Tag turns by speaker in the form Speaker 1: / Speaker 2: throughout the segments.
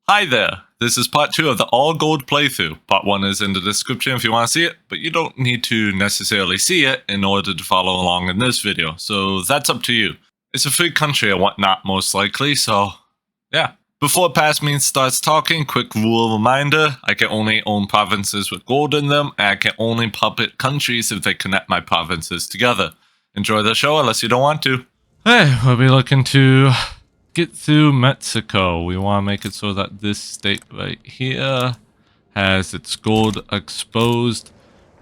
Speaker 1: Hi there, this is part 2 of the all gold playthrough. Part 1 is in the description if you want to see it, but you don't need to necessarily see it in order to follow along in this video, so that's up to you. It's a free country and whatnot most likely, so yeah. Before Past Me starts talking, quick rule reminder, I can only own provinces with gold in them, and I can only puppet countries if they connect my provinces together. Enjoy the show unless you don't want to. Hey, we'll be looking to get through Mexico. We want to make it so that this state right here has its gold exposed.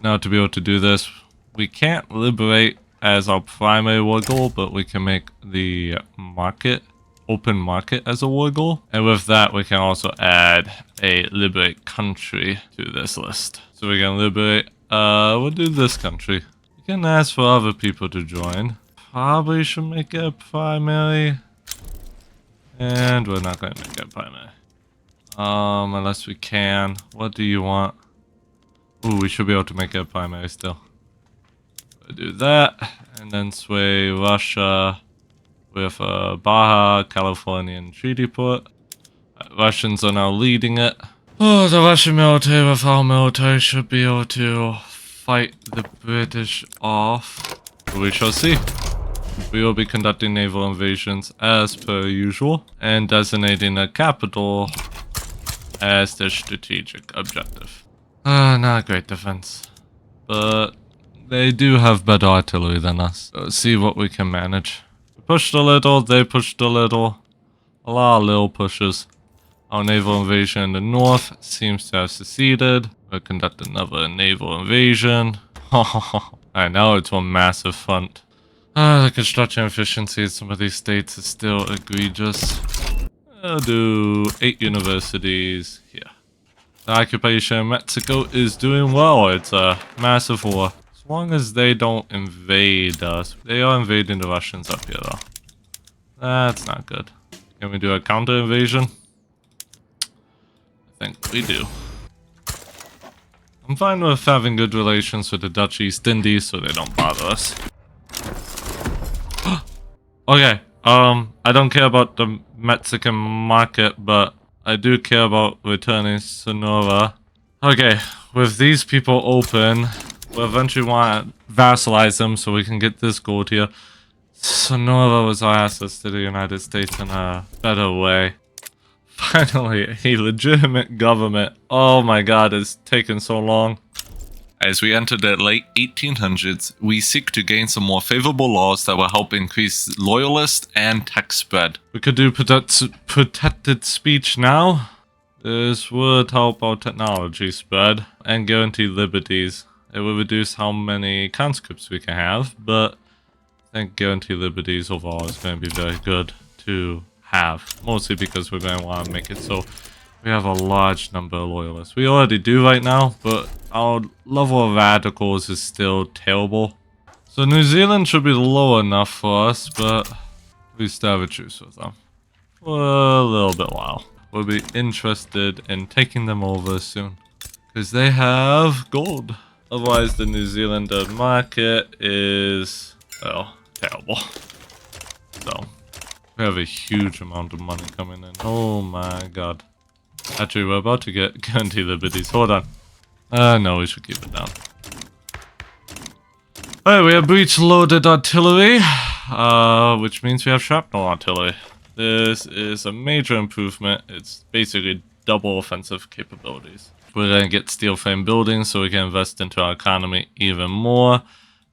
Speaker 1: Now to be able to do this, we can't liberate as our primary war goal, but we can make the open market as a war goal. And with that, we can also add a liberate country to this list. So we can liberate, we'll do this country. We can ask for other people to join. Probably should make it a primary. And we're not going to make it primary. Unless we can. What do you want? Ooh, we should be able to make it a primary still. We'll do that. And then sway Russia with a Baja Californian treaty port. Russians are now leading it. Oh, the Russian military with our military should be able to fight the British off. We shall see. We will be conducting naval invasions as per usual, and designating a capital as their strategic objective. Not a great defense, but they do have better artillery than us. So let's see what we can manage. We pushed a little, they pushed a little. A lot of little pushes. Our naval invasion in the north seems to have succeeded. We'll conduct another naval invasion. Alright, now it's one massive front. The construction efficiency in some of these states is still egregious. I'll do 8 universities here. The occupation in Mexico is doing well. It's a massive war. As long as they don't invade us. They are invading the Russians up here though. That's not good. Can we do a counter invasion? I think we do. I'm fine with having good relations with the Dutch East Indies so they don't bother us. Okay, I don't care about the Mexican market, but I do care about returning Sonora. Okay, with these people open, we'll eventually want to vassalize them so we can get this gold here. Sonora was our access to the United States in a better way. Finally, a legitimate government. Oh my god, it's taken so long. As we enter the late 1800s, we seek to gain some more favorable laws that will help increase loyalist and tax spread. We could do protected speech now. This would help our technology spread and guarantee liberties. It will reduce how many conscripts we can have, but I think guarantee liberties overall is going to be very good to have. Mostly because we're going to want to make it so we have a large number of loyalists. We already do right now, but our level of radicals is still terrible. So New Zealand should be low enough for us, but we still have a truce with them for a little bit while. We'll be interested in taking them over soon, because they have gold. Otherwise, the New Zealander market is, well, terrible. So, we have a huge amount of money coming in. Oh my god. Actually, we're about to get guarantee liberties. Hold on. No, we should keep it down. Alright, we have breech-loaded artillery, which means we have shrapnel artillery. This is a major improvement. It's basically double offensive capabilities. We're going to get steel frame buildings so we can invest into our economy even more.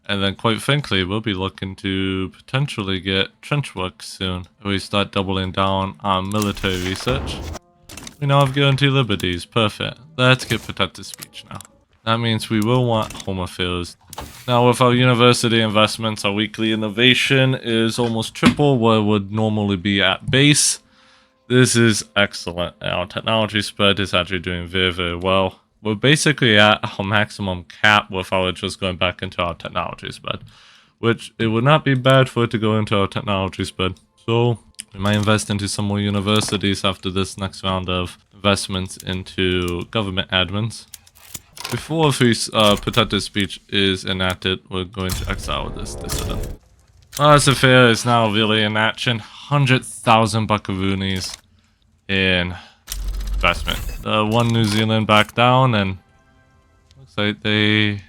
Speaker 1: And then, quite frankly, we'll be looking to potentially get trench work soon. We start doubling down on military research. We now have guaranteed liberties. Perfect. Let's get protected speech now. That means we will want home affairs. Now with our university investments, our weekly innovation is almost triple what it would normally be at base. This is excellent. Our technology spread is actually doing very, very well. We're basically at our maximum cap without just going back into our technology spread. Which, it would not be bad for it to go into our technology spread. So, we might invest into some more universities after this next round of investments into government admins. Before free protected speech is enacted, we're going to exile this dissident. This affair is now really in action. 100,000 buckaroonies in investment. The one New Zealand backed down, and looks like they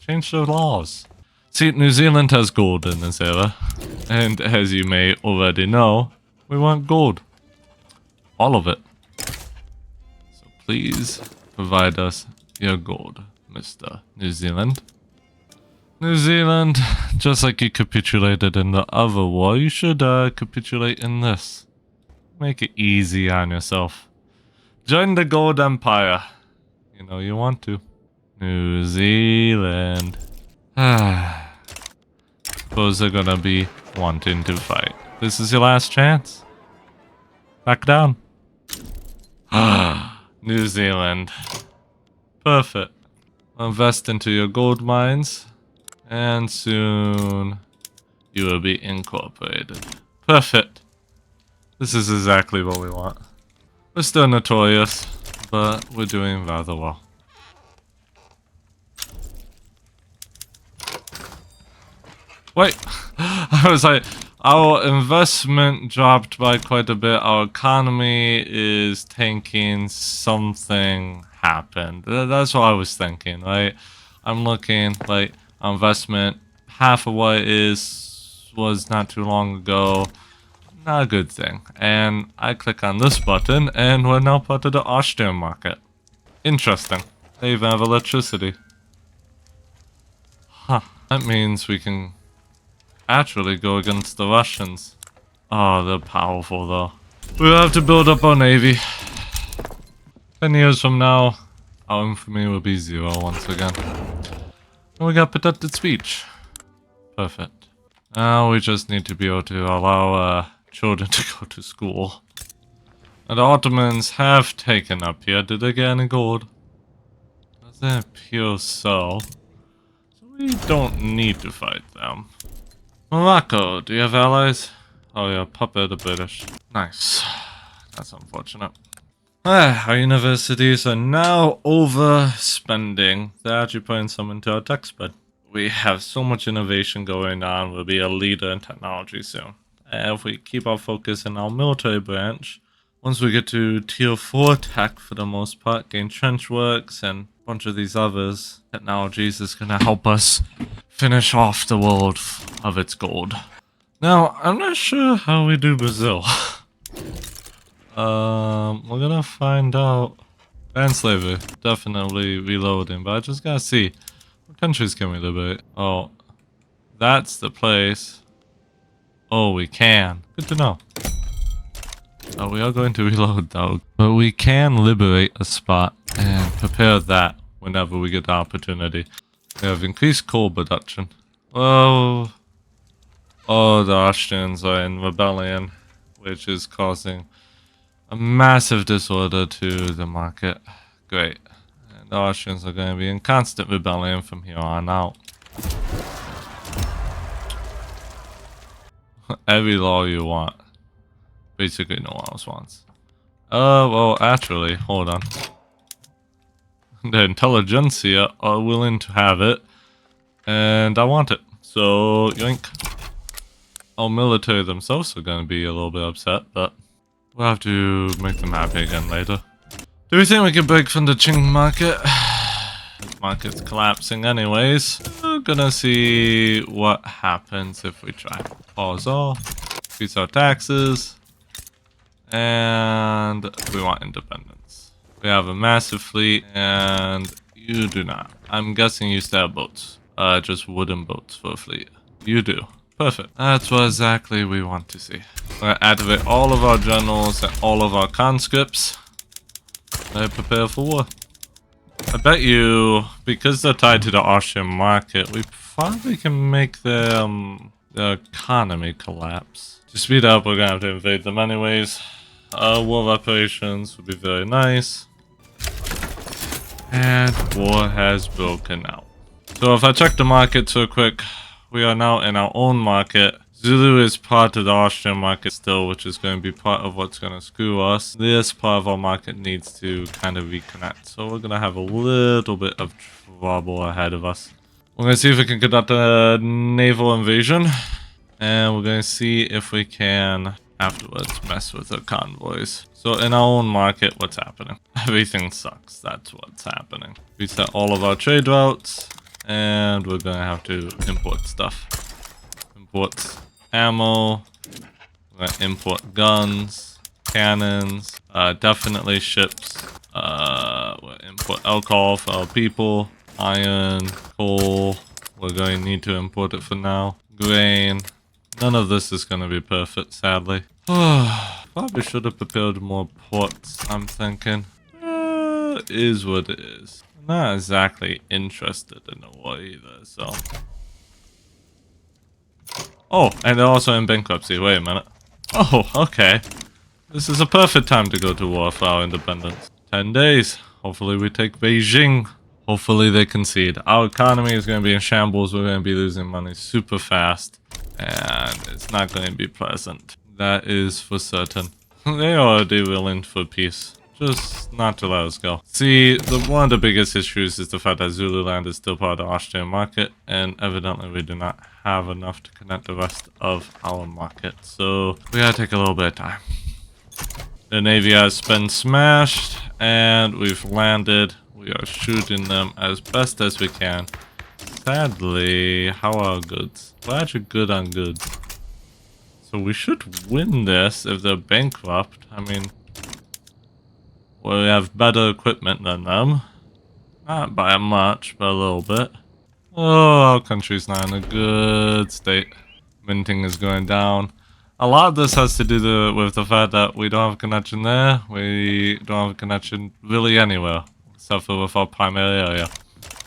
Speaker 1: changed their laws. See, New Zealand has gold in this era, and as you may already know, we want gold. All of it. So please provide us your gold, Mr. New Zealand. New Zealand, just like you capitulated in the other war, you should capitulate in this. Make it easy on yourself. Join the Gold Empire. You know you want to. New Zealand. Suppose they're gonna be wanting to fight. This is your last chance. Back down. New Zealand. Perfect. Invest into your gold mines. And soon you will be incorporated. Perfect. This is exactly what we want. We're still notorious, but we're doing rather well. Wait, I was like, our investment dropped by quite a bit. Our economy is tanking. Something happened. That's what I was thinking, right? I'm looking like our investment, half of what it was not too long ago. Not a good thing. And I click on this button, and we're now part of the Austrian market. Interesting. They even have electricity. Huh. That means we can actually go against the Russians. Oh, they're powerful though. We'll have to build up our navy. 10 years from now, our infamy will be 0 once again. And we got protected speech. Perfect. Now we just need to be able to allow children to go to school. And the Ottomans have taken up here. Did they get any gold? Doesn't appear so. So we don't need to fight them. Morocco, do you have allies? Oh yeah, puppet the British. Nice. That's unfortunate. Our universities are now overspending. They're actually putting some into our tech spread. We have so much innovation going on. We'll be a leader in technology soon. And if we keep our focus in our military branch, once we get to tier 4 tech for the most part, gain trench works and a bunch of these others, technologies is going to help us finish off the world of its gold. Now, I'm not sure how we do Brazil. We're gonna find out. Ban slavery, definitely reloading, but I just gotta see. What countries can we liberate? Oh, that's the place. Oh, we can. Good to know. Oh, we are going to reload though. But we can liberate a spot and prepare that whenever we get the opportunity. We have increased coal production. Well, oh, the Austrians are in rebellion, which is causing a massive disorder to the market. Great. And the Austrians are going to be in constant rebellion from here on out. Every law you want. Basically no one else wants. Well, actually, hold on. The intelligentsia are willing to have it. And I want it. So, yoink. Our military themselves are going to be a little bit upset, but we'll have to make them happy again later. Do we think we can break from the Qing market? This market's collapsing anyways. We're gonna see what happens if we try. Pause all. Increase our taxes. And we want independence. We have a massive fleet, and you do not. I'm guessing you still have boats. Just wooden boats for a fleet. You do. Perfect. That's what exactly we want to see. We're gonna activate all of our generals and all of our conscripts. And prepare for war. I bet you, because they're tied to the Austrian market, we probably can make their economy collapse. To speed up, we're gonna have to invade them anyways. War reparations would be very nice. And war has broken out. So if I check the markets real quick, we are now in our own market. Zulu is part of the Austrian market still, which is going to be part of what's going to screw us. This part of our market needs to kind of reconnect. So we're going to have a little bit of trouble ahead of us. We're going to see if we can conduct a naval invasion. And we're going to see if we can afterwards mess with the convoys. So in our own market, what's happening? Everything sucks. That's what's happening. We set all of our trade routes, and we're gonna have to import stuff. Import ammo. We're gonna import guns, cannons, definitely ships. We'll import alcohol for our people, iron, coal. We're going to need to import it for now. Grain. None of this is going to be perfect, sadly. Probably should have prepared more ports, I'm thinking. Is what it is. I'm not exactly interested in a war either, so. Oh, and they're also in bankruptcy. Wait a minute. Oh, okay. This is a perfect time to go to war for our independence. 10 days. Hopefully we take Beijing. Hopefully they concede. Our economy is going to be in shambles. We're going to be losing money super fast. And it's not going to be pleasant. That is for certain. They are already willing for peace. Just not to let us go. See, one of the biggest issues is the fact that Zululand is still part of the Austrian market. And evidently we do not have enough to connect the rest of our market. So we gotta take a little bit of time. The Navy has been smashed, and we've landed. We are shooting them as best as we can. Sadly, how are our goods? We're actually good on goods. So we should win this if they're bankrupt. I mean, we have better equipment than them. Not by much, but a little bit. Oh, our country's not in a good state. Minting is going down. A lot of this has to do with the fact that we don't have a connection there. We don't have a connection really anywhere, except for with our primary area.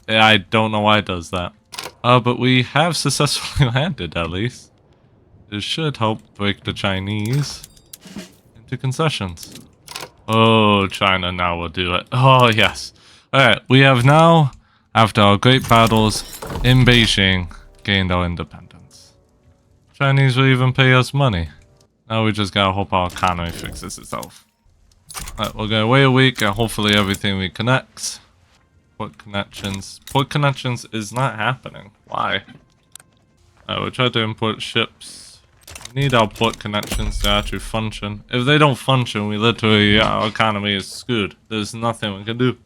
Speaker 1: I don't know why it does that. But we have successfully landed, at least. This should help break the Chinese into concessions. Oh, China now will do it. Oh, yes. Alright, we have now, after our great battles in Beijing, gained our independence. Chinese will even pay us money. Now we just gotta hope our economy fixes itself. Alright, we're gonna wait a week and hopefully everything we connect. Port connections. Port connections is not happening. Why? Alright, we'll try to import ships. We need our port connections to actually function. If they don't function, we literally, our economy is screwed. There's nothing we can do.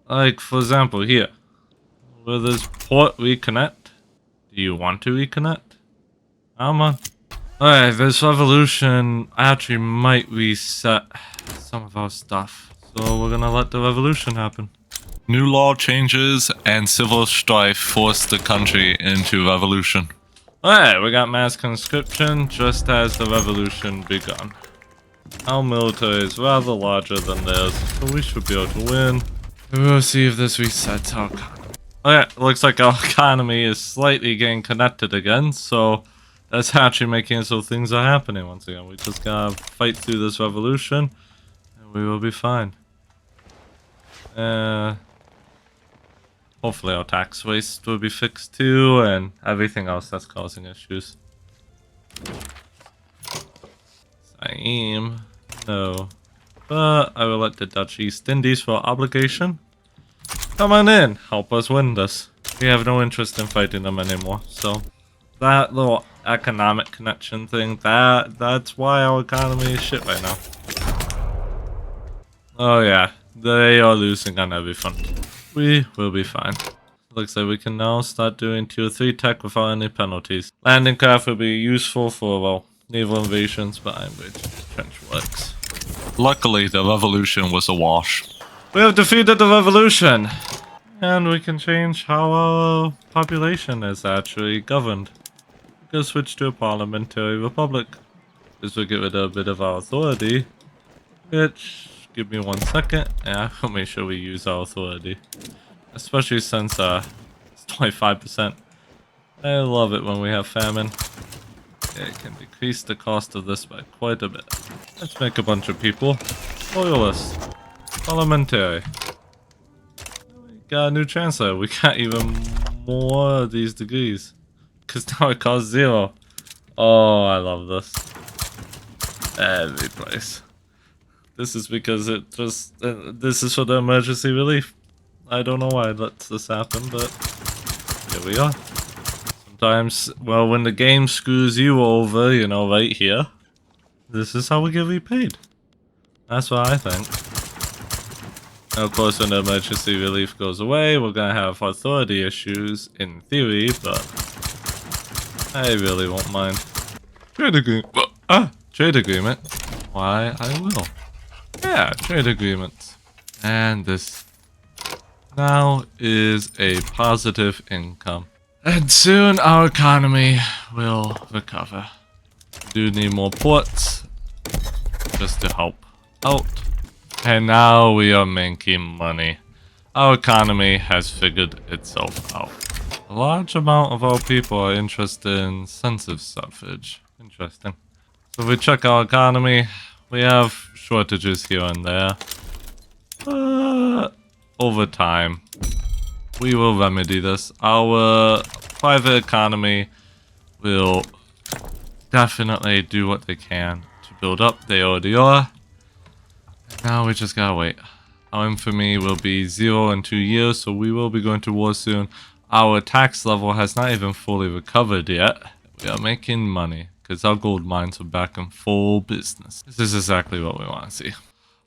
Speaker 1: Like, for example, here. Will this port reconnect? Do you want to reconnect? Come on. Alright, this revolution actually might reset some of our stuff. So we're gonna let the revolution happen. New law changes and civil strife forced the country into revolution. Alright, we got mass conscription just as the revolution begun. Our military is rather larger than theirs, so we should be able to win. We'll see if this resets our economy. Alright, looks like our economy is slightly getting connected again, so that's actually making it so things are happening once again. We just gotta fight through this revolution, and we will be fine. Hopefully our tax waste will be fixed too, and everything else that's causing issues. Saim, no. But I will let the Dutch East Indies for obligation. Come on in, help us win this. We have no interest in fighting them anymore, so that little economic connection thing, that's why our economy is shit right now. Oh yeah, they are losing on every front. We will be fine. Looks like we can now start doing tier 3 tech without any penalties. Landing craft will be useful for, well, naval invasions, but I'm going to do trench works. Luckily, the revolution was a wash. We have defeated the revolution! And we can change how our population is actually governed. We can switch to a parliamentary republic. This will get rid of a bit of our authority. Which, give me 1 second, and I'll make sure we use our authority. Especially since it's 25%. I love it when we have famine. It can decrease the cost of this by quite a bit. Let's make a bunch of people loyalists. Parliamentary. We got a new chancellor. We got even more of these degrees. Because now it costs 0. Oh, I love this. Every place. This is because it just... this is for the emergency relief. I don't know why it lets this happen, but... here we are. Some Sometimes, well, when the game screws you over, you know, right here, this is how we get repaid. That's what I think. And of course, when the emergency relief goes away, we're gonna have authority issues, in theory, but I really won't mind. Trade agreement. Trade agreement. Why, I will. Yeah, trade agreement. And this now is a positive income. And soon our economy will recover. We do need more ports just to help out. And now we are making money. Our economy has figured itself out. A large amount of our people are interested in census suffrage. Interesting. So if we check our economy, we have shortages here and there. Over time, we will remedy this. Our private economy will definitely do what they can to build up. They already are. Now we just gotta wait. Our infamy will be 0 in 2 years, so we will be going to war soon. Our tax level has not even fully recovered yet. We are making money, because our gold mines are back in full business. This is exactly what we want to see.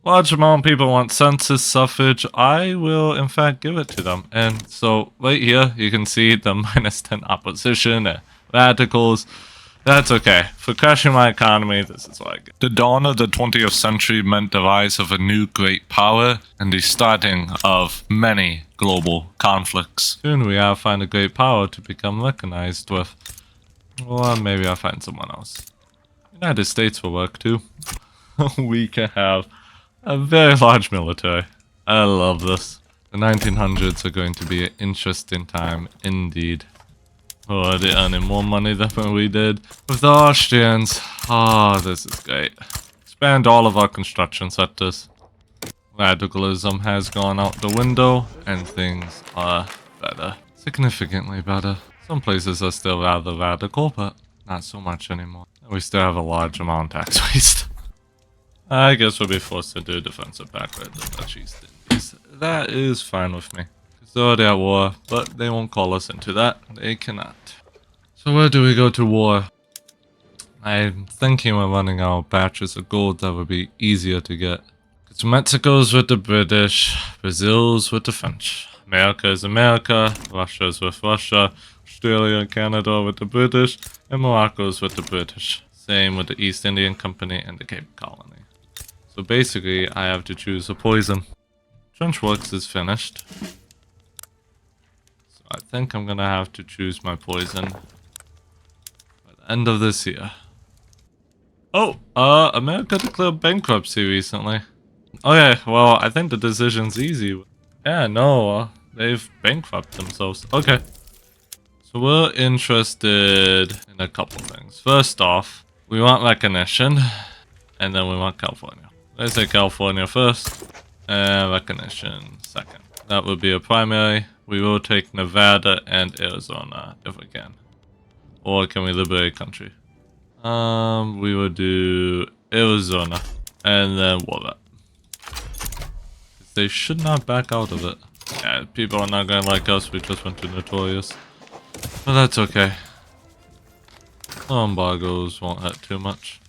Speaker 1: Large amount of people want census suffrage. I will, in fact, give it to them. And so, right here, you can see the -10 opposition and radicals. That's okay. For crashing my economy, this is what I get. The dawn of the 20th century meant the rise of a new great power and the starting of many global conflicts. Soon we will find a great power to become recognized with. Or maybe I'll find someone else. United States will work too. We can have a very large military. I love this. The 1900s are going to be an interesting time indeed. Oh, they're earning more money than we did. With the Austrians, this is great. Expand all of our construction sectors. Radicalism has gone out the window, and things are better. Significantly better. Some places are still rather radical, but not so much anymore. We still have a large amount of tax waste. I guess we'll be forced to do defensive backward the Dutch East Indies. That is fine with me. They're already at war, but they won't call us into that. They cannot. So where do we go to war? I'm thinking we're running out of batches of gold that would be easier to get. Because Mexico's with the British, Brazil's with the French. America is America, Russia's with Russia, Australia and Canada with the British, and Morocco's with the British. Same with the East Indian Company and the Cape Colony. So basically, I have to choose a poison. Trench Works is finished. I think I'm gonna have to choose my poison by the end of this year. Oh, America declared bankruptcy recently. Okay, well, I think the decision's easy. Yeah, no, they've bankrupted themselves. Okay. So we're interested in a couple things. First off, we want recognition, and then we want California. Let's say California first, and recognition second. That would be a primary. We will take Nevada and Arizona if we can. Or can we liberate country? We will do Arizona and then Warrat. They should not back out of it. Yeah, people are not gonna like us, we just went to Notorious. But that's okay. Embargoes won't hurt too much.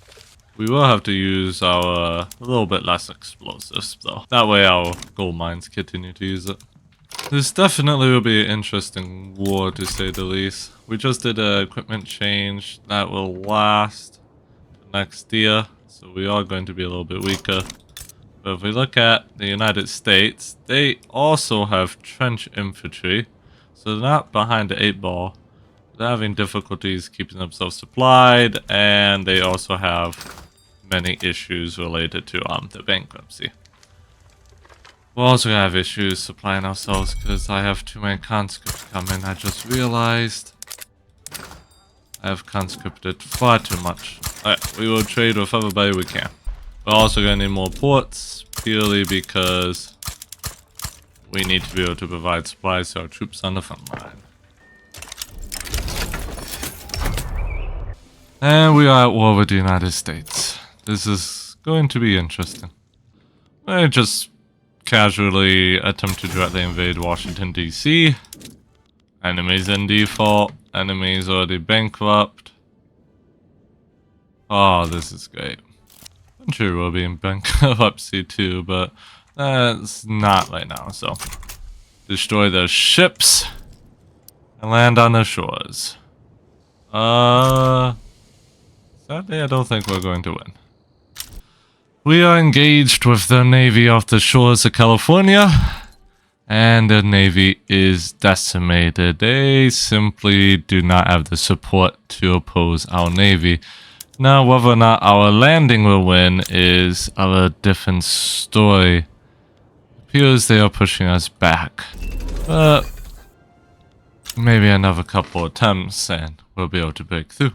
Speaker 1: We will have to use our a little bit less explosives though. That way our gold mines continue to use it. This definitely will be an interesting war to say the least. We just did an equipment change that will last next year, so we are going to be a little bit weaker. But if we look at the United States, they also have trench infantry, so they're not behind the 8-ball. They're having difficulties keeping themselves supplied, and they also have many issues related to the bankruptcy. We're also gonna have issues supplying ourselves because I have too many conscripts coming. I just realized I have conscripted far too much. Alright, we will trade with everybody we can. We're also gonna need more ports, purely because we need to be able to provide supplies to our troops on the front line. And we are at war with the United States. This is going to be interesting. I just casually attempt to directly invade Washington, D.C. Enemies in default, enemy's already bankrupt. Oh, this is great. I'm sure we'll be in bankruptcy too, but that's not right now, so. Destroy their ships and land on the shores. Sadly, I don't think we're going to win. We are engaged with the navy off the shores of California, and the navy is decimated. They simply do not have the support to oppose our navy. Now, whether or not our landing will win is a different story. It appears they are pushing us back. But maybe another couple attempts and we'll be able to break through.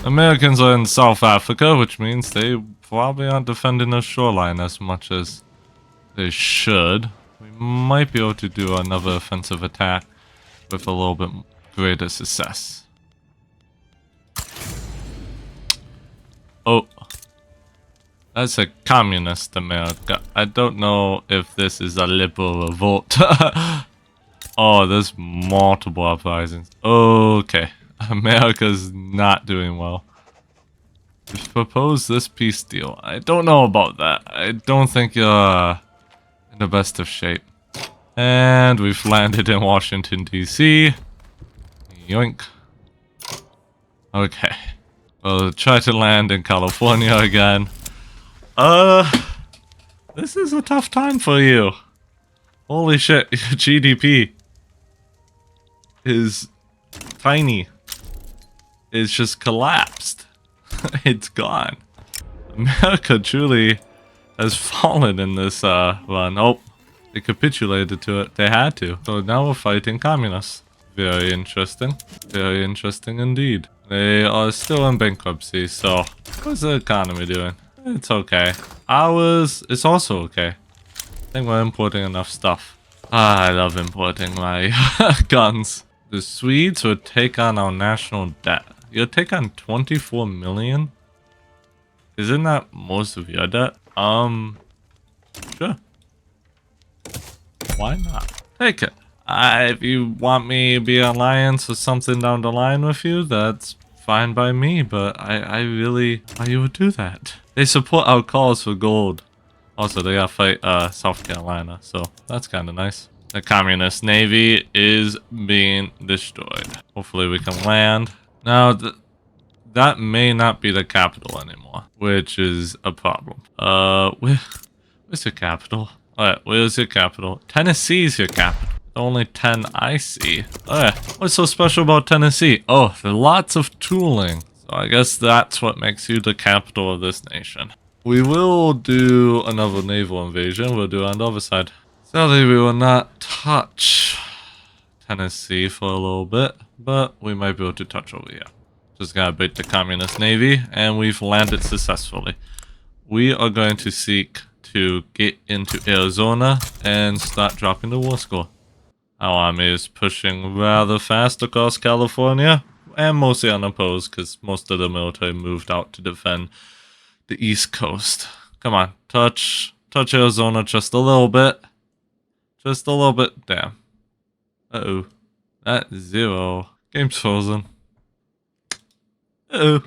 Speaker 1: Americans are in South Africa, which means they probably aren't defending the shoreline as much as they should. We might be able to do another offensive attack with a little bit greater success. Oh, that's a communist America. I don't know if this is a liberal revolt. Oh, there's multiple uprisings. Okay, America's not doing well. We've proposed this peace deal. I don't know about that. I don't think you're in the best of shape. And we've landed in Washington, D.C. Yoink. Okay. We'll try to land in California again. This is a tough time for you. Holy shit, your GDP is tiny. It's just collapsed. It's gone. America truly has fallen in this run. Oh, they capitulated to it. They had to. So now we're fighting communists. Very interesting. Very interesting indeed. They are still in bankruptcy, so how's the economy doing? It's okay. Ours is also okay. I think we're importing enough stuff. I love importing my guns. The Swedes would take on our national debt. You'll take on 24 million? Isn't that most of your debt? Sure. Why not? Take it. If you want me to be an alliance or something down the line with you, that's fine by me, but I really... why you would do that? They support our cause for gold. Also, they gotta fight South Carolina, so that's kind of nice. The communist navy is being destroyed. Hopefully we can land. Now, that may not be the capital anymore, which is a problem. Where's your capital? Alright, where's your capital? Tennessee's your capital. Only 10 I see. Alright, what's so special about Tennessee? Oh, there's lots of tooling. So I guess that's what makes you the capital of this nation. We will do another naval invasion. We'll do it on the other side. Sadly, we will not touch Tennessee for a little bit, but we might be able to touch over here. Just gotta beat the communist navy, and we've landed successfully. We are going to seek to get into Arizona and start dropping the war score. Our army is pushing rather fast across California, and mostly unopposed because most of the military moved out to defend the East Coast. Come on, touch Arizona just a little bit. Just a little bit. Damn. Uh-oh. That's 0. Game's frozen. Uh-oh.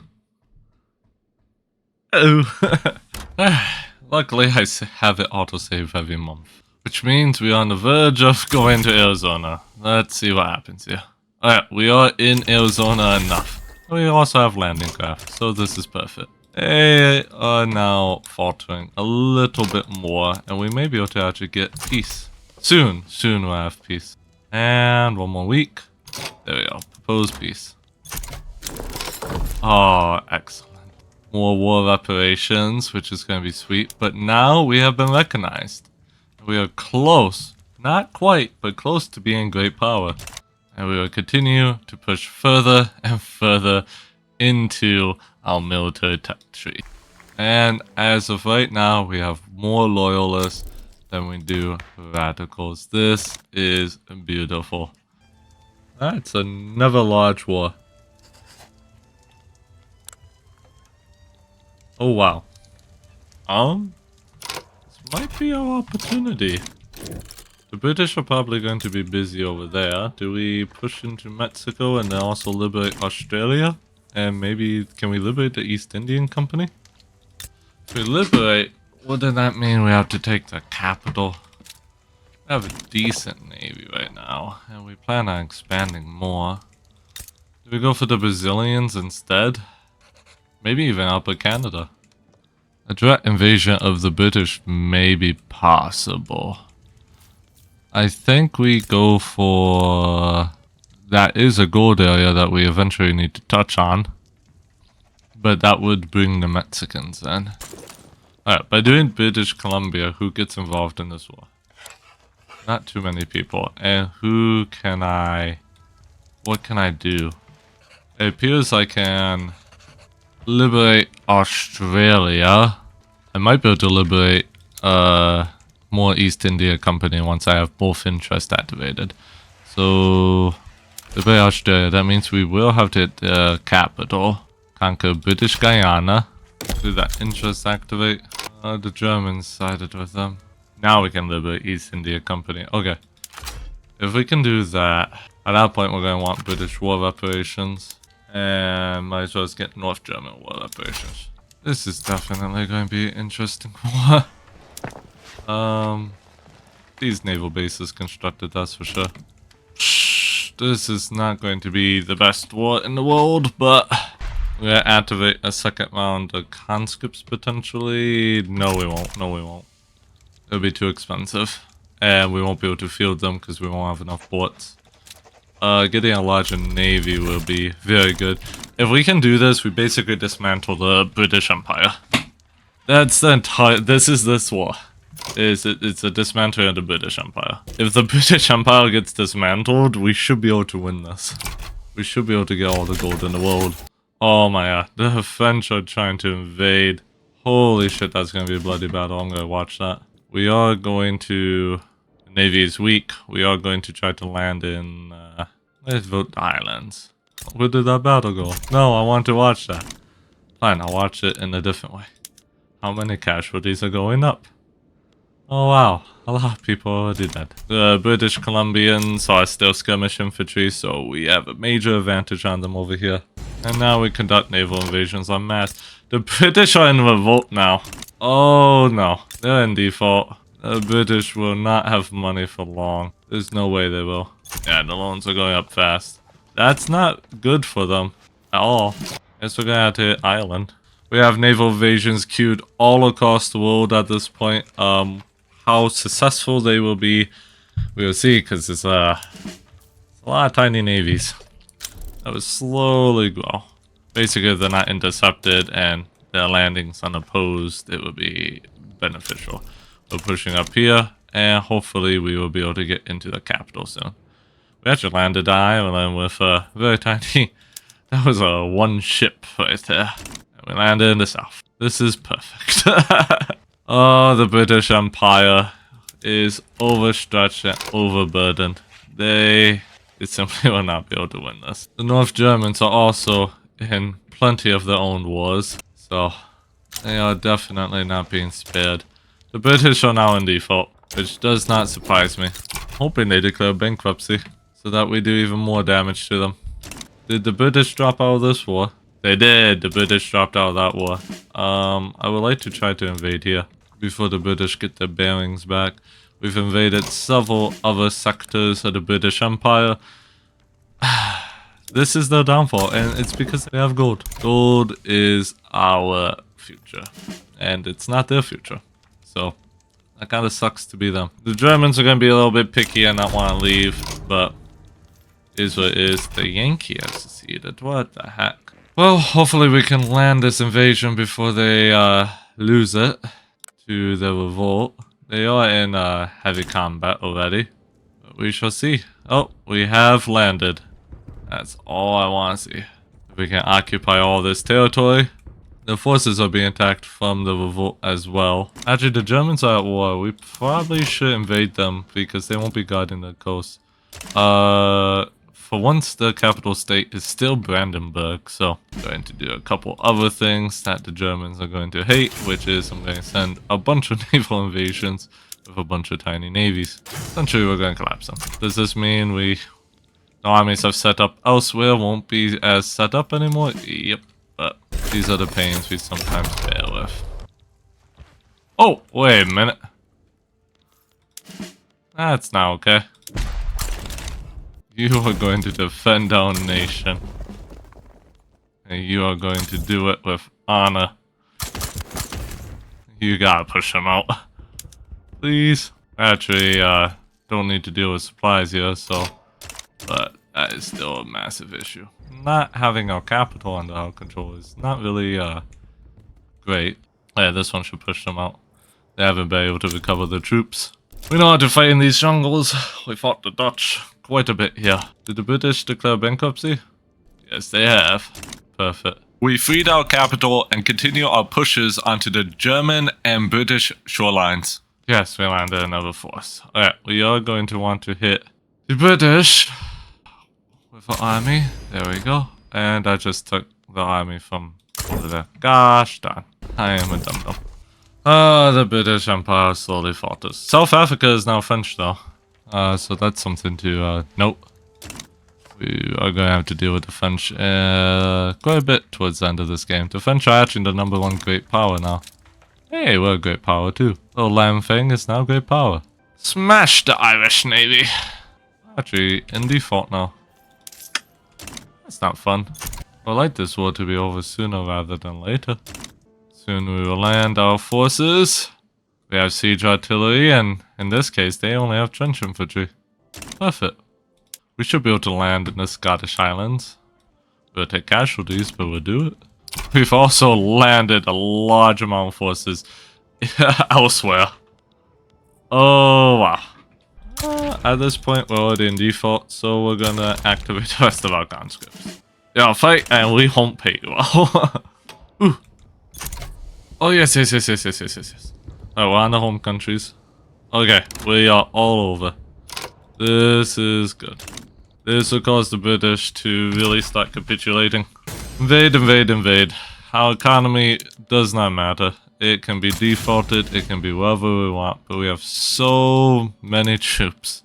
Speaker 1: Uh-oh. Luckily, I have it autosave every month. Which means we are on the verge of going to Arizona. Let's see what happens here. Alright, we are in Arizona enough. We also have landing craft, so this is perfect. They are now faltering a little bit more, and we may be able to actually get peace. Soon we'll have peace. And one more week. There we go. Proposed peace. Oh, excellent. More war reparations, which is going to be sweet. But now we have been recognized. We are close, not quite, but close to being great power. And we will continue to push further and further into our military territory. And as of right now, we have more loyalists than we do radicals. This is beautiful. That's another large war. Oh wow. This might be our opportunity. The British are probably going to be busy over there. Do we push into Mexico and then also liberate Australia? And maybe, can we liberate the East Indian Company? If we liberate, wouldn't that mean we have to take the capital? We have a decent navy right now, and we plan on expanding more. Do we go for the Brazilians instead? Maybe even Upper Canada. A direct invasion of the British may be possible. I think we go for... That is a gold area that we eventually need to touch on. But that would bring the Mexicans in. Alright, by doing British Columbia, who gets involved in this war? Not too many people. And who can I... What can I do? It appears I can liberate Australia. I might be able to liberate more East India Company once I have both interests activated. So, liberate Australia. That means we will have to hit the capital. Conquer British Guyana. Do that interest activate? The Germans sided with them. Now we can liberate East India Company. Okay. If we can do that, at that point we're going to want British war reparations. And might as well get North German war reparations. This is definitely going to be an interesting war. These naval bases constructed, that's for sure. This is not going to be the best war in the world, but... We're going to activate a second round of conscripts potentially. No, we won't. No, we won't. It'll be too expensive. And we won't be able to field them because we won't have enough ports. Getting a larger navy will be very good. If we can do this, we basically dismantle the British Empire. That's the entire... This is this war. It's a dismantling of the British Empire. If the British Empire gets dismantled, we should be able to win this. We should be able to get all the gold in the world. Oh my god, the French are trying to invade. Holy shit, that's gonna be a bloody battle. I'm gonna watch that. We are going to... The Navy is weak. We are going to try to land in... let's vote Islands. Where did that battle go? No, I want to watch that. Fine, I'll watch it in a different way. How many casualties are going up? Oh wow, a lot of people already dead. The British Columbians are still skirmish infantry, so we have a major advantage on them over here. And now we conduct naval invasions en masse. The British are in revolt now. Oh no, they're in default. The British will not have money for long. There's no way they will. Yeah, the loans are going up fast. That's not good for them at all. Guess we're gonna have to hit Ireland. We have naval invasions queued all across the world at this point. How successful they will be, we will see, because it's a lot of tiny navies that will slowly grow. Basically, if they're not intercepted and their landings unopposed, it will be beneficial. We're pushing up here, and hopefully we will be able to get into the capital soon. We actually landed on Ireland with a very tiny... That was a one ship right there. And we landed in the south. This is perfect. Oh, the British Empire is overstretched and overburdened. They simply will not be able to win this. The North Germans are also in plenty of their own wars, so they are definitely not being spared. The British are now in default, which does not surprise me. I'm hoping they declare bankruptcy, so that we do even more damage to them. Did the British drop out of this war? They did. The British dropped out of that war. I would like to try to invade here before the British get their bearings back. We've invaded several other sectors of the British Empire. This is their downfall, and it's because they have gold. Gold is our future, and it's not their future. So, that kind of sucks to be them. The Germans are going to be a little bit picky and not want to leave, but is what it is. The Yankee has seceded. What the heck? Well, hopefully we can land this invasion before they lose it to the revolt. They are in heavy combat already. But we shall see. Oh, we have landed. That's all I want to see. If we can occupy all this territory. The forces are being attacked from the revolt as well. Actually, the Germans are at war. We probably should invade them because they won't be guarding the coast. for once, the capital state is still Brandenburg, so I'm going to do a couple other things that the Germans are going to hate, which is I'm going to send a bunch of naval invasions with a bunch of tiny navies. Essentially, we're going to collapse them. Does this mean the armies I've set up elsewhere won't be as set up anymore? Yep, but these are the pains we sometimes bear with. Oh, wait a minute. That's not okay. You are going to defend our nation. And you are going to do it with honor. You gotta push them out. Please. Actually, don't need to deal with supplies here, so... But that is still a massive issue. Not having our capital under our control is not really, great. Yeah, this one should push them out. They haven't been able to recover the troops. We know how to fight in these jungles. We fought the Dutch quite a bit here. Did the British declare bankruptcy? Yes, they have. Perfect. We freed our capital and continue our pushes onto the German and British shorelines. Yes, we landed another force. Alright, we are going to want to hit the British with an army. There we go. And I just took the army from over there. Gosh darn. I am a dum-dum. The British Empire slowly falters. South Africa is now French though. So that's something to note. We are going to have to deal with the French quite a bit towards the end of this game. The French are actually the #1 great power now. Hey, we're a great power too. Little lamb thing is now great power. Smash the Irish Navy! Actually, in default now. That's not fun. I'd like this war to be over sooner rather than later. Soon we will land our forces. We have siege artillery, and in this case, they only have trench infantry. Perfect. We should be able to land in the Scottish Highlands. We'll take casualties, but we'll do it. We've also landed a large amount of forces elsewhere. Oh, wow. At this point, we're already in default, so we're gonna activate the rest of our conscripts. Yeah, fight, and we won't pay you well. Ooh. Oh, yes. Oh, we're on the home countries. Okay, we are all over. This is good. This will cause the British to really start capitulating. Invade. Our economy does not matter. It can be defaulted, it can be wherever we want, but we have so many troops.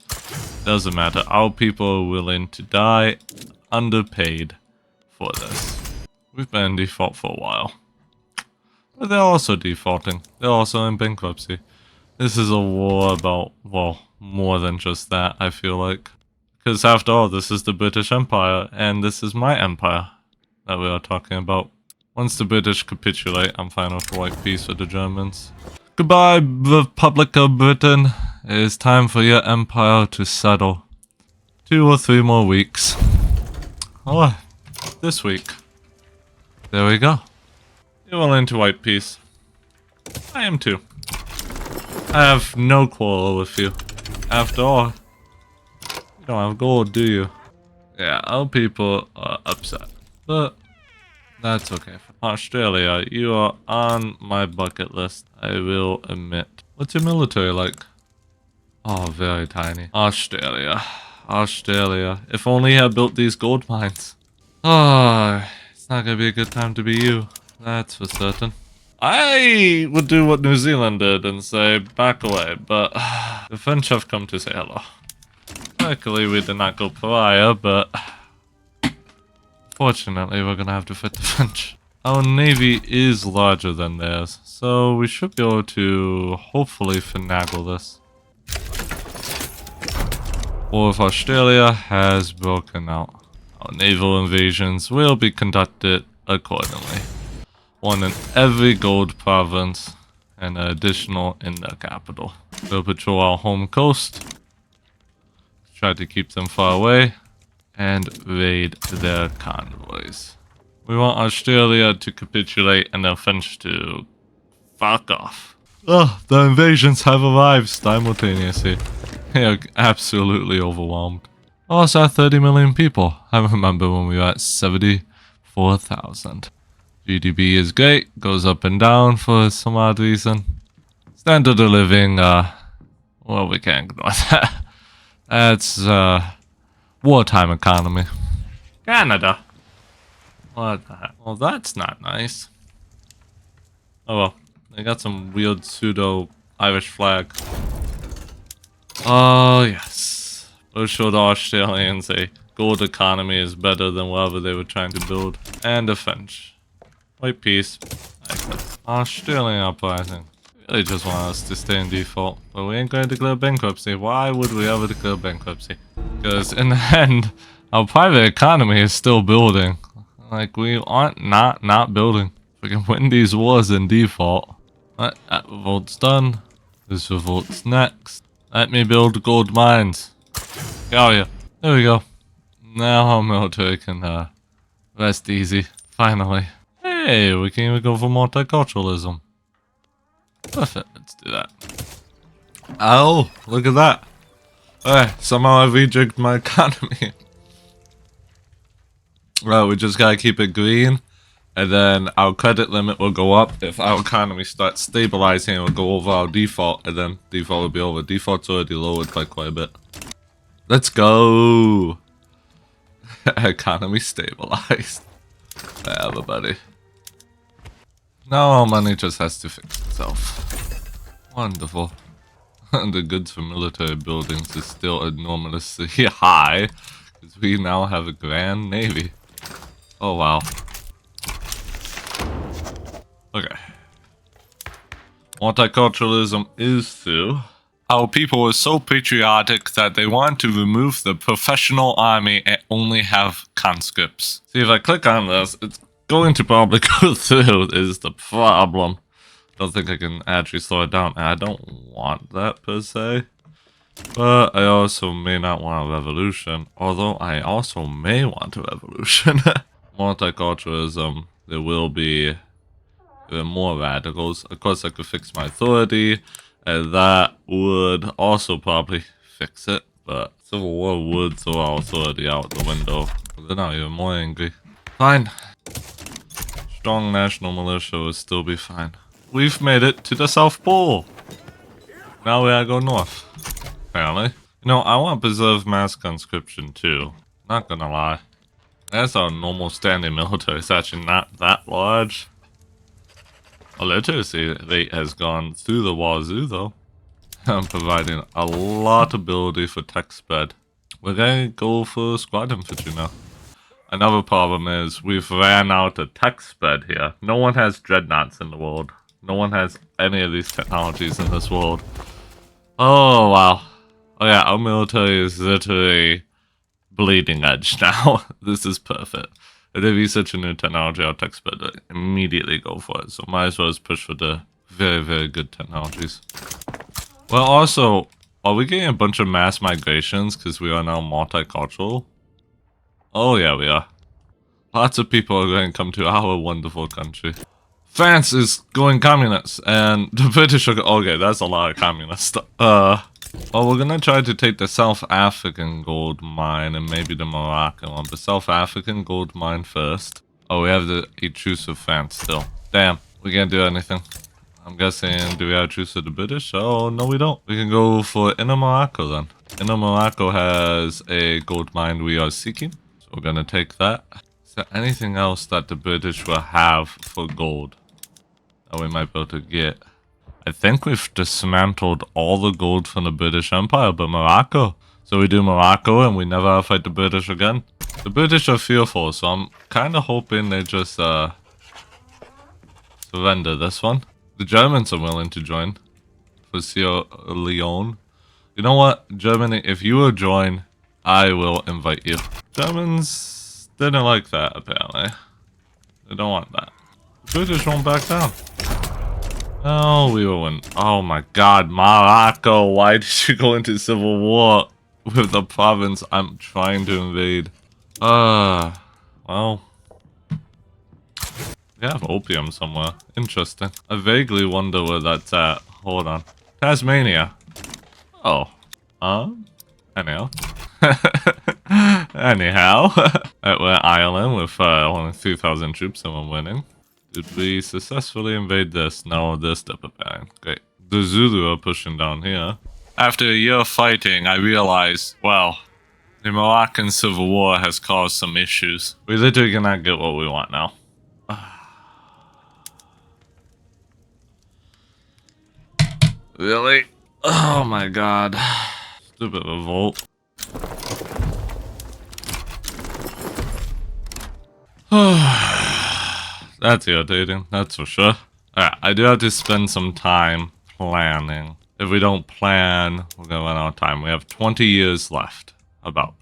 Speaker 1: Doesn't matter. Our people are willing to die underpaid for this. We've been in default for a while. But they're also defaulting. They're also in bankruptcy. This is a war about, well, more than just that, I feel like. Because after all, this is the British Empire, and this is my empire that we are talking about. Once the British capitulate, I'm fine with a white peace with the Germans. Goodbye, Republic of Britain. It is time for your empire to settle. 2 or 3 more weeks. Oh, this week. There we go. You're well into white peace. I am too. I have no quarrel with you. After all, you don't have gold, do you? Yeah, our people are upset. But that's okay. Australia, you are on my bucket list, I will admit. What's your military like? Oh, very tiny. Australia. If only I had built these gold mines. Oh, it's not gonna be a good time to be you. That's for certain. I would do what New Zealand did and say, back away, but the French have come to say hello. Luckily, we did not go pariah, but fortunately, we're gonna have to fight the French. Our navy is larger than theirs, so we should be able to hopefully finagle this. War with Australia has broken out. Our naval invasions will be conducted accordingly. 1 in every gold province, and an additional in the capital. We'll patrol our home coast, try to keep them far away, and raid their convoys. We want Australia to capitulate and the French to fuck off. Oh, the invasions have arrived simultaneously. They are absolutely overwhelmed. Also, 30 million people. I remember when we were at 74,000. GDP is great, goes up and down for some odd reason. Standard of living, well, we can't ignore that. That's, Wartime economy. Canada. What the heck? Well, that's not nice. Oh well. They got some weird pseudo Irish flag. Oh yes. Those showed Australians a gold economy is better than whatever they were trying to build. And the French. White peace. Australian uprising. They just want us to stay in default. But we ain't going to declare bankruptcy. Why would we ever declare bankruptcy? Because in the end, our private economy is still building. Like, we aren't not building. We can win these wars in default. That revolt's done. This revolt's next. Let me build gold mines. Go here. There we go. Now our military can rest easy. Finally. Hey, we can even go for multiculturalism. Perfect, let's do that. Oh, look at that. Hey, somehow I rejigged my economy. Well, we just gotta keep it green. And then our credit limit will go up. If our economy starts stabilizing, it will go over our default. And then default will be over. Default's already lowered by quite a bit. Let's go. Economy stabilized. Everybody. Now our money just has to fix itself. Wonderful. The goods for military buildings is still enormously high. Because we now have a grand navy. Oh wow. Okay. Multiculturalism is through. Our people are so patriotic that they want to remove the professional army and only have conscripts. See, if I click on this, it's going to probably go through is the problem. Don't think I can actually slow it down. And I don't want that per se. But I also may not want a revolution. Although I also may want a revolution. Multiculturalism, there will be more radicals. Of course, I could fix my authority. And that would also probably fix it. But Civil War would throw our authority out the window. They're not even more angry. Fine. Strong national militia would still be fine. We've made it to the South Pole. Now we gotta go north. Apparently. You know, I want to preserve mass conscription too. Not gonna lie. That's our normal standing military. It's actually not that large. Our literacy rate has gone through the wazoo though. I'm providing a lot of ability for tech spread. We're gonna go for squad infantry now. Another problem is we've ran out of tech spread here. No one has dreadnoughts in the world. No one has any of these technologies in this world. Oh wow. Oh yeah, our military is literally bleeding edge now. This is perfect. If they research a new technology, our tech spread will immediately go for it. So might as well just push for the very, very good technologies. Well, also, are we getting a bunch of mass migrations because we are now multicultural? Oh yeah, we are. Lots of people are going to come to our wonderful country. France is going communist, and the British are okay, that's a lot of communists. Well, we're gonna try to take the South African gold mine and maybe the Moroccan one, but South African gold mine first. Oh, we have the truce with France still. Damn, we can't do anything. I'm guessing, do we have a truce with the British? Oh, no we don't. We can go for Inner Morocco then. Inner Morocco has a gold mine we are seeking, so we're gonna take that. Is there anything else that the British will have for gold that we might be able to get? I think we've dismantled all the gold from the British Empire, but Morocco. So we do Morocco and we never have to fight the British again. The British are fearful, so I'm kind of hoping they just surrender this one. The Germans are willing to join for Sierra Leone. You know what, Germany, if you will join, I will invite you. Germans didn't like that, apparently. They don't want that. The British won't back down. Oh, we will win. Oh my god, Morocco, why did you go into civil war with the province I'm trying to invade? Well. We have opium somewhere. Interesting. I vaguely wonder where that's at. Hold on. Tasmania. Oh. Anyhow. Anyhow. We're Ireland with only 3,000 troops and we're winning. Did we successfully invade this? No, they're still preparing. Great. The Zulu are pushing down here. After a year of fighting, I realized, well, The Moroccan Civil War has caused some issues. We literally cannot get what we want now. Really? Oh my god. Stupid revolt. That's irritating, that's for sure. Alright, I do have to spend some time planning. If we don't plan, we're gonna run out of time. We have 20 years left, about.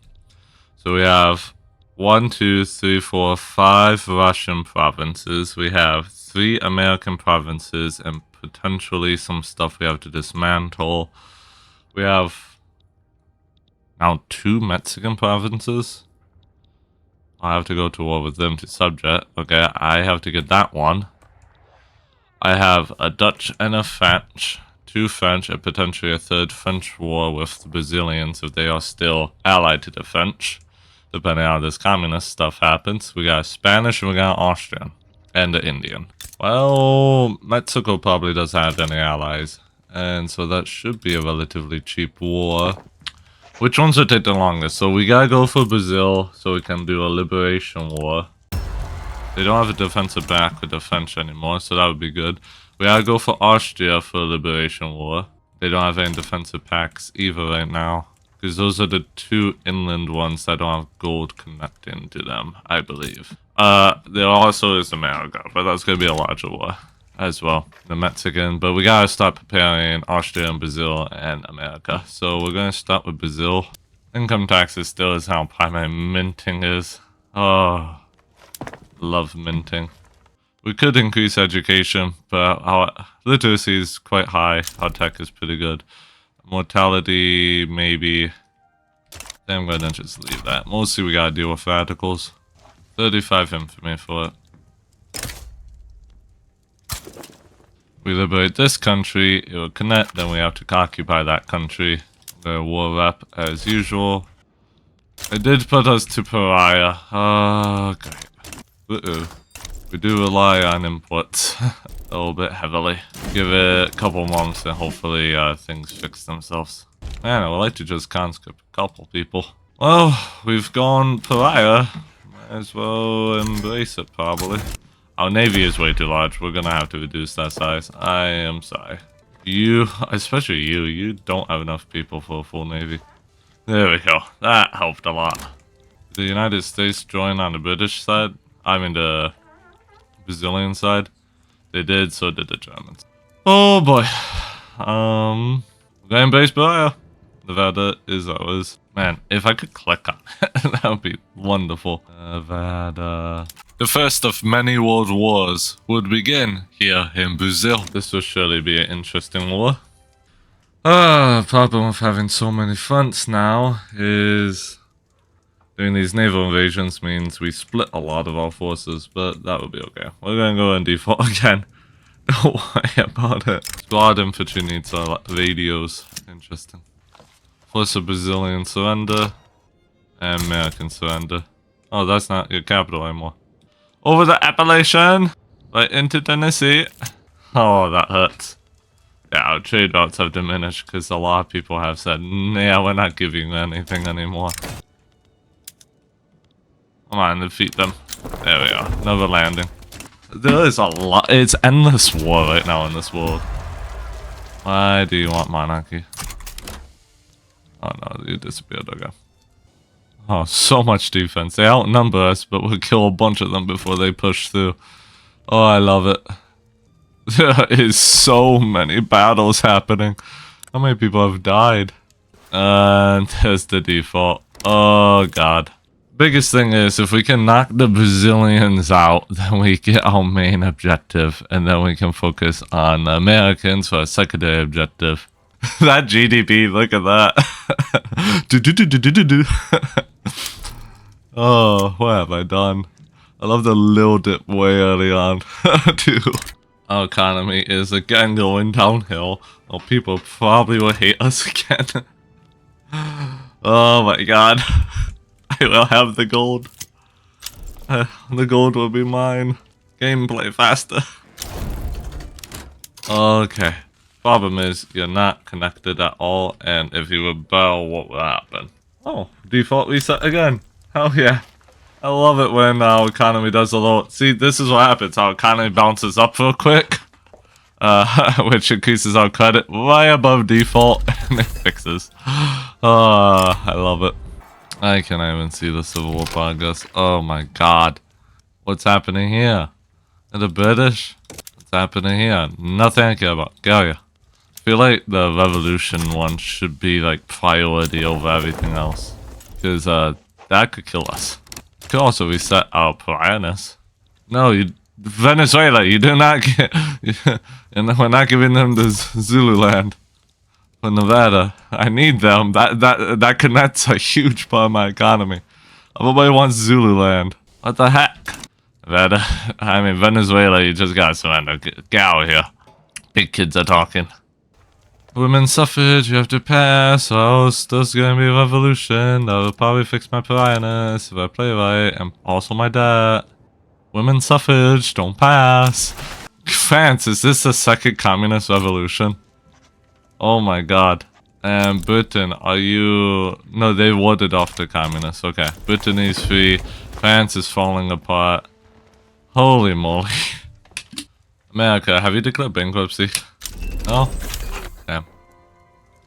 Speaker 1: So we have 1, 2, 3, 4, 5 Russian provinces. We have 3 American provinces and potentially some stuff we have to dismantle. We have now 2 Mexican provinces. I have to go to war with them to subject. Okay, I have to get that one. I have a Dutch and a French. 2 French and potentially a 3rd French war with the Brazilians if they are still allied to the French. Depending on how this communist stuff happens. We got a Spanish and we got an Austrian. And the Indian. Well, Mexico probably doesn't have any allies. And so that should be a relatively cheap war. Which ones would take the longest? So we gotta go for Brazil so we can do a liberation war. They don't have a defensive back with the French anymore, so that would be good. We gotta go for Austria for a liberation war. They don't have any defensive packs either right now. Because those are the 2 inland ones that don't have gold connecting to them, I believe. There also is America, but that's gonna be a larger war as well. The Mexican, but we gotta start preparing Austria and Brazil and America. So we're gonna start with Brazil. Income taxes still is how primary minting is. Oh, love minting. We could increase education, but our literacy is quite high. Our tech is pretty good. Mortality, maybe. I'm gonna just leave that. Mostly we gotta deal with radicals. 35 infamy for it. We liberate this country, it will connect, then we have to occupy that country. The war rep as usual. It did put us to pariah. Oh, great. Uh-oh. We do rely on imports a little bit heavily. Give it a couple months and hopefully things fix themselves. Man, I would like to just conscript a couple people. Well, we've gone pariah. Might as well embrace it probably. Our navy is way too large. We're gonna have to reduce that size. I am sorry. You, especially you don't have enough people for a full navy. There we go. That helped a lot. Did the United States join on the British side? I mean the Brazilian side. They did, so did the Germans. Oh boy. We're gonna embrace pariah. Nevada is ours. Man, if I could click on it, that would be wonderful. Nevada. The first of many world wars would begin here in Brazil. This will surely be an interesting war. Problem with having so many fronts now is doing these naval invasions means we split a lot of our forces, but that will be okay. We're gonna go in default again. Don't worry about it. Squad infantry needs radios. Interesting. Plus a Brazilian surrender and American surrender. Oh, that's not your capital anymore. Over the Appalachian, right into Tennessee. Oh, that hurts. Yeah, our trade routes have diminished because a lot of people have said, yeah, we're not giving you anything anymore. Come on, defeat them. There we are. Another landing. There is a lot. It's endless war right now in this world. Why do you want monarchy? Oh no, you disappeared, okay. Oh, so much defense. They outnumber us, but we'll kill a bunch of them before they push through. Oh, I love it. There is so many battles happening. How many people have died? And there's the default. Oh god. Biggest thing is, if we can knock the Brazilians out, then we get our main objective, and then we can focus on the Americans for a secondary objective. That GDP, look at that. Oh, what have I done? I love the little dip way early on, too. Our economy is again going downhill. Well, people probably will hate us again. Oh my god. I will have the gold. The gold will be mine. Gameplay faster. Okay. Problem is, you're not connected at all, and if you rebel, what will happen? Oh, default reset again. Hell yeah. I love it when our economy does a little... See, this is what happens. Our economy bounces up real quick. Which increases our credit way above default. And it fixes. I love it. I can't even see the Civil War progress. Oh my god. What's happening here? Are the British? What's happening here? Nothing I care about. Get out of here. I feel like the revolution one should be like priority over everything else. Because that could kill us. Could also reset our piranhas. No, Venezuela, you do not get... and we're not giving them the Zululand. For Nevada. I need them. That connects a huge part of my economy. Everybody wants Zululand. What the heck? Nevada. I mean, Venezuela, you just gotta surrender. Get out of here. Big kids are talking. Women's suffrage, you have to pass, or else there's gonna be a revolution. That will probably fix my piranhas if I play right, and also my debt. Women's suffrage, don't pass. France, is this the second communist revolution? Oh my god. And Britain, are you... No, they warded off the communists. Okay. Britain is free. France is falling apart. Holy moly. America, have you declared bankruptcy? No? Damn.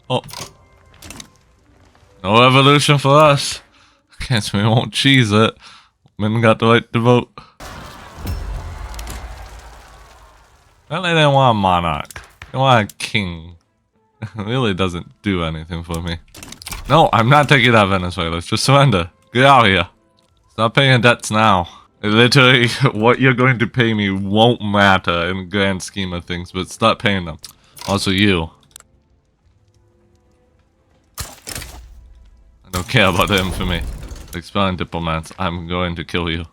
Speaker 1: Oh. No revolution for us. Guess we won't cheese it. Men got the right to vote. Apparently they want a monarch. They want a king. It really doesn't do anything for me. No, I'm not taking that Venezuela. Just surrender. Get out of here. Stop paying your debts now. Literally, what you're going to pay me won't matter in the grand scheme of things, but stop paying them. Also you. I don't care about the infamy. Expelling diplomats. I'm going to kill you.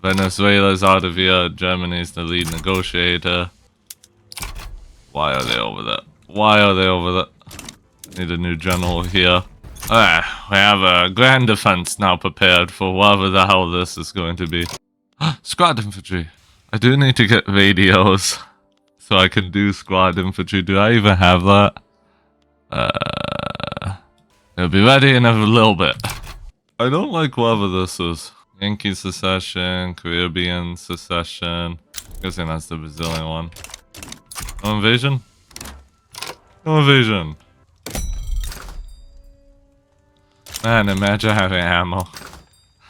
Speaker 1: Venezuela's out of here. Germany's the lead negotiator. Why are they over there? Why are they over there? Need a new general here. Alright, we have a grand defense now prepared for whatever the hell this is going to be. Squad infantry. I do need to get radios so I can do squad infantry. Do I even have that? It'll be ready in a little bit. I don't like whatever this is. Yankee secession, Caribbean secession. I'm guessing that's the Brazilian one. No invasion? No invasion. Man, imagine having ammo.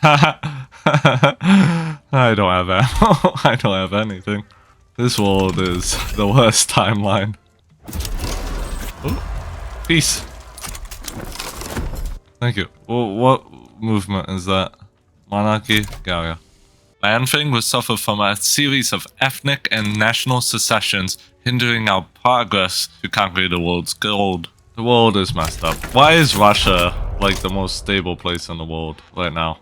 Speaker 1: I don't have ammo. I don't have anything. This world is the worst timeline. Ooh. Peace. Thank you. Well, what movement is that? Monarchy? Gaia. Landfang will suffer from a series of ethnic and national secessions, hindering our progress to conquer the world's gold. The world is messed up. Why is Russia like the most stable place in the world right now?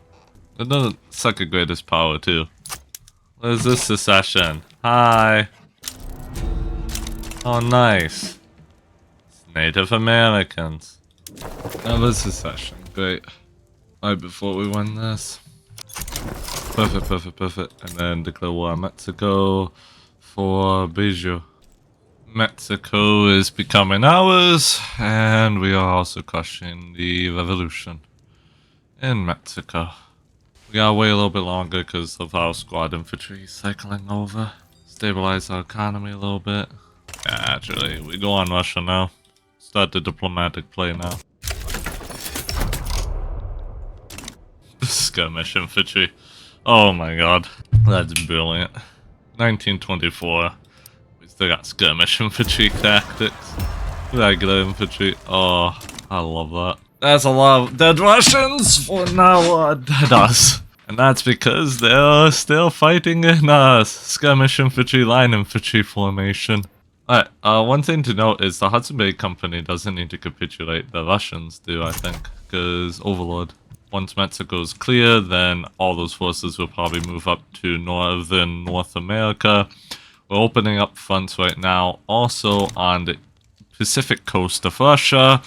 Speaker 1: They're the second greatest power too. What is this secession? Hi. Oh nice. It's Native Americans. Another secession. Great. Right before we win this. Perfect, perfect, perfect. And then declare war on Mexico for Bijou. Mexico is becoming ours, and we are also crushing the revolution in Mexico. We gotta wait a little bit longer because of our squad infantry cycling over. Stabilize our economy a little bit. Yeah, actually, we go on Russia now. Start the diplomatic play now. Skirmish infantry. Oh my god. That's brilliant. 1924. We still got skirmish infantry tactics. Regular infantry. Oh, I love that. That's a lot of dead Russians for now dead us. And that's because they're still fighting in skirmish infantry, line infantry formation. Alright, one thing to note is the Hudson Bay Company doesn't need to capitulate. The Russians do, I think, because Overlord. Once Mexico's clear, then all those forces will probably move up to northern North America. We're opening up fronts right now, also on the Pacific coast of Russia.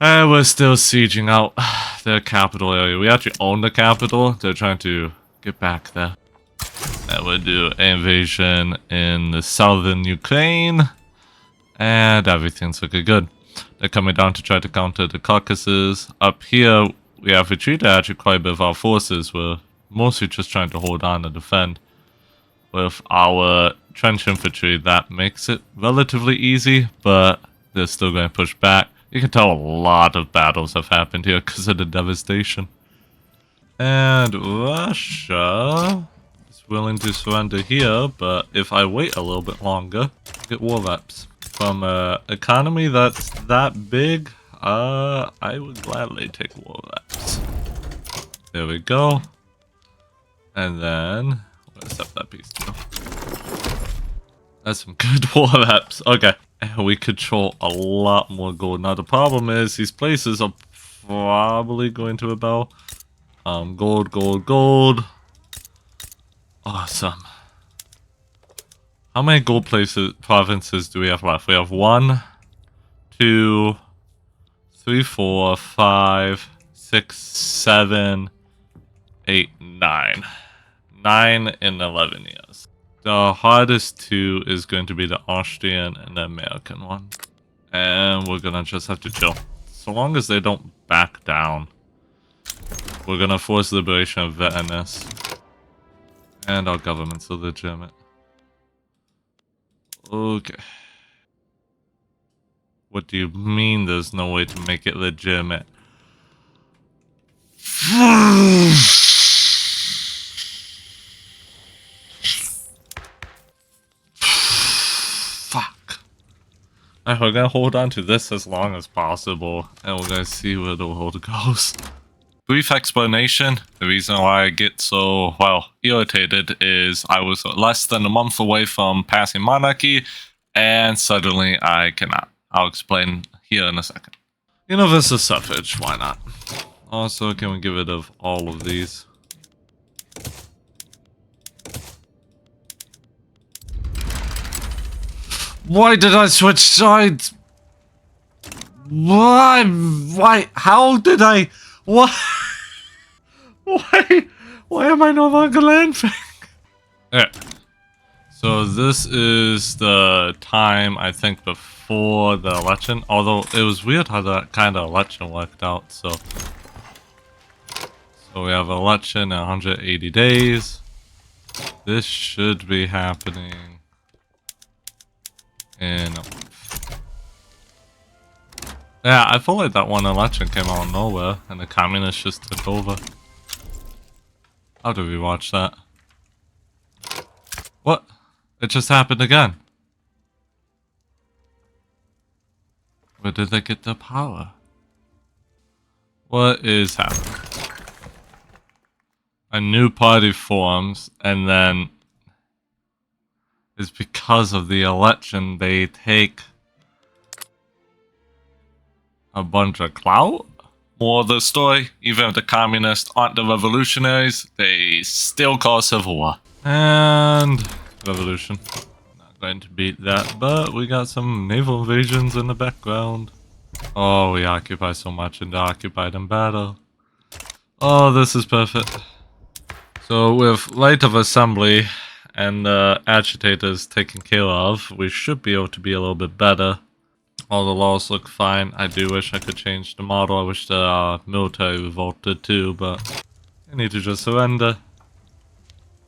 Speaker 1: And we're still sieging out their capital area. We actually own the capital. They're trying to get back there. And we'll do an invasion in the southern Ukraine. And everything's looking good. They're coming down to try to counter the Caucasus. Up here, we have retreated actually quite a bit of our forces. We're mostly just trying to hold on and defend. With our trench infantry, that makes it relatively easy, but they're still going to push back. You can tell a lot of battles have happened here because of the devastation. And Russia is willing to surrender here, but if I wait a little bit longer, I get war reps. From an economy that's that big, I would gladly take war reps. There we go. And then let's set that piece too. That's some good war reps. Okay. We control a lot more gold. Now the problem is these places are probably going to rebel. Gold, gold, gold. Awesome. How many gold provinces do we have left? We have 1, 2, 3, 4, 5, 6, 7, 8, 9. 9 in 11 years. The hardest two is going to be the Austrian and the American one. And we're gonna just have to chill. So long as they don't back down. We're gonna force liberation of Venice. And our government's illegitimate. Okay. What do you mean there's no way to make it legitimate? Fuck. Alright, we're gonna hold on to this as long as possible, and we're gonna see where the world goes. Brief explanation. The reason why I get so, irritated is I was less than a month away from passing monarchy, and suddenly I cannot. I'll explain here in a second. Universal suffrage, why not? Also, can we get rid of all of these? Why did I switch sides? Why? How did I? What? Why am I no longer landing? Alright. So this is the time, I think, before the election. Although, it was weird how that kind of election worked out, so we have an election in 180 days. This should be happening in a month. Yeah, I feel like that one election came out of nowhere, and the communists just took over. How do we watch that? What? It just happened again. Where did they get the power? What is happening? A new party forms, and then it's because of the election they take a bunch of clout? More of the story, even if the communists aren't the revolutionaries, they still cause civil war. And revolution. Not going to beat that, but we got some naval invasions in the background. Oh, we occupy so much in the occupied in battle. Oh, this is perfect. So with light of assembly and the agitators taken care of, we should be able to be a little bit better. All the laws look fine. I do wish I could change the model. I wish the military revolted too, but I need to just surrender.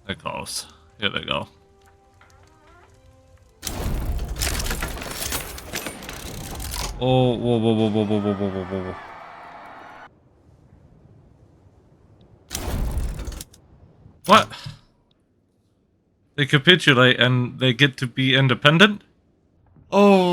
Speaker 1: There it goes. Here they go. Oh, whoa, whoa, whoa, whoa, whoa, whoa, whoa, whoa, whoa. What? They capitulate and they get to be independent? Oh.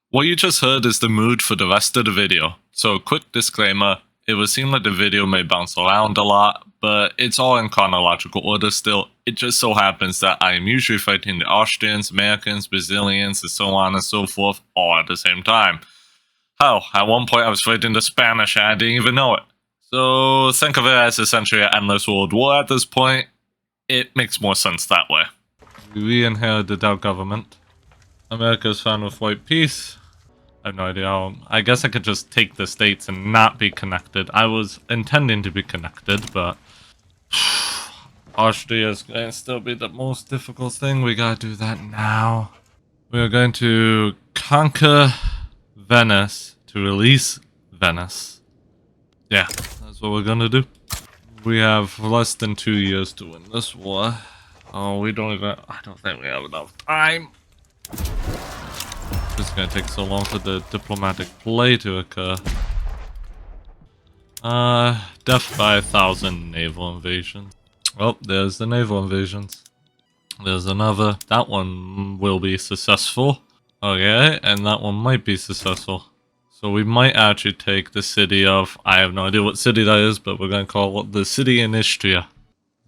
Speaker 1: What you just heard is the mood for the rest of the video. So quick disclaimer, it would seem like the video may bounce around a lot, but it's all in chronological order still. It just so happens that I am usually fighting the Austrians, Americans, Brazilians, and so on and so forth all at the same time. Hell, at one point I was fighting the Spanish and I didn't even know it. So think of it as essentially an endless world war at this point. It makes more sense that way. We inherited our government. America's fine with white peace. I have no idea how. I guess I could just take the states and not be connected. I was intending to be connected, but Austria is going to still be the most difficult thing. We gotta do that now. We're going to conquer Venice to release Venice. Yeah, that's what we're gonna do. We have less than 2 years to win this war. Oh, we don't even... I don't think we have enough time. It's gonna take so long for the diplomatic play to occur. Death by 1,000 naval invasions. Oh, there's the naval invasions. There's another. That one will be successful. Okay, and that one might be successful. So we might actually take the city of... I have no idea what city that is, but we're going to call it the city in Istria.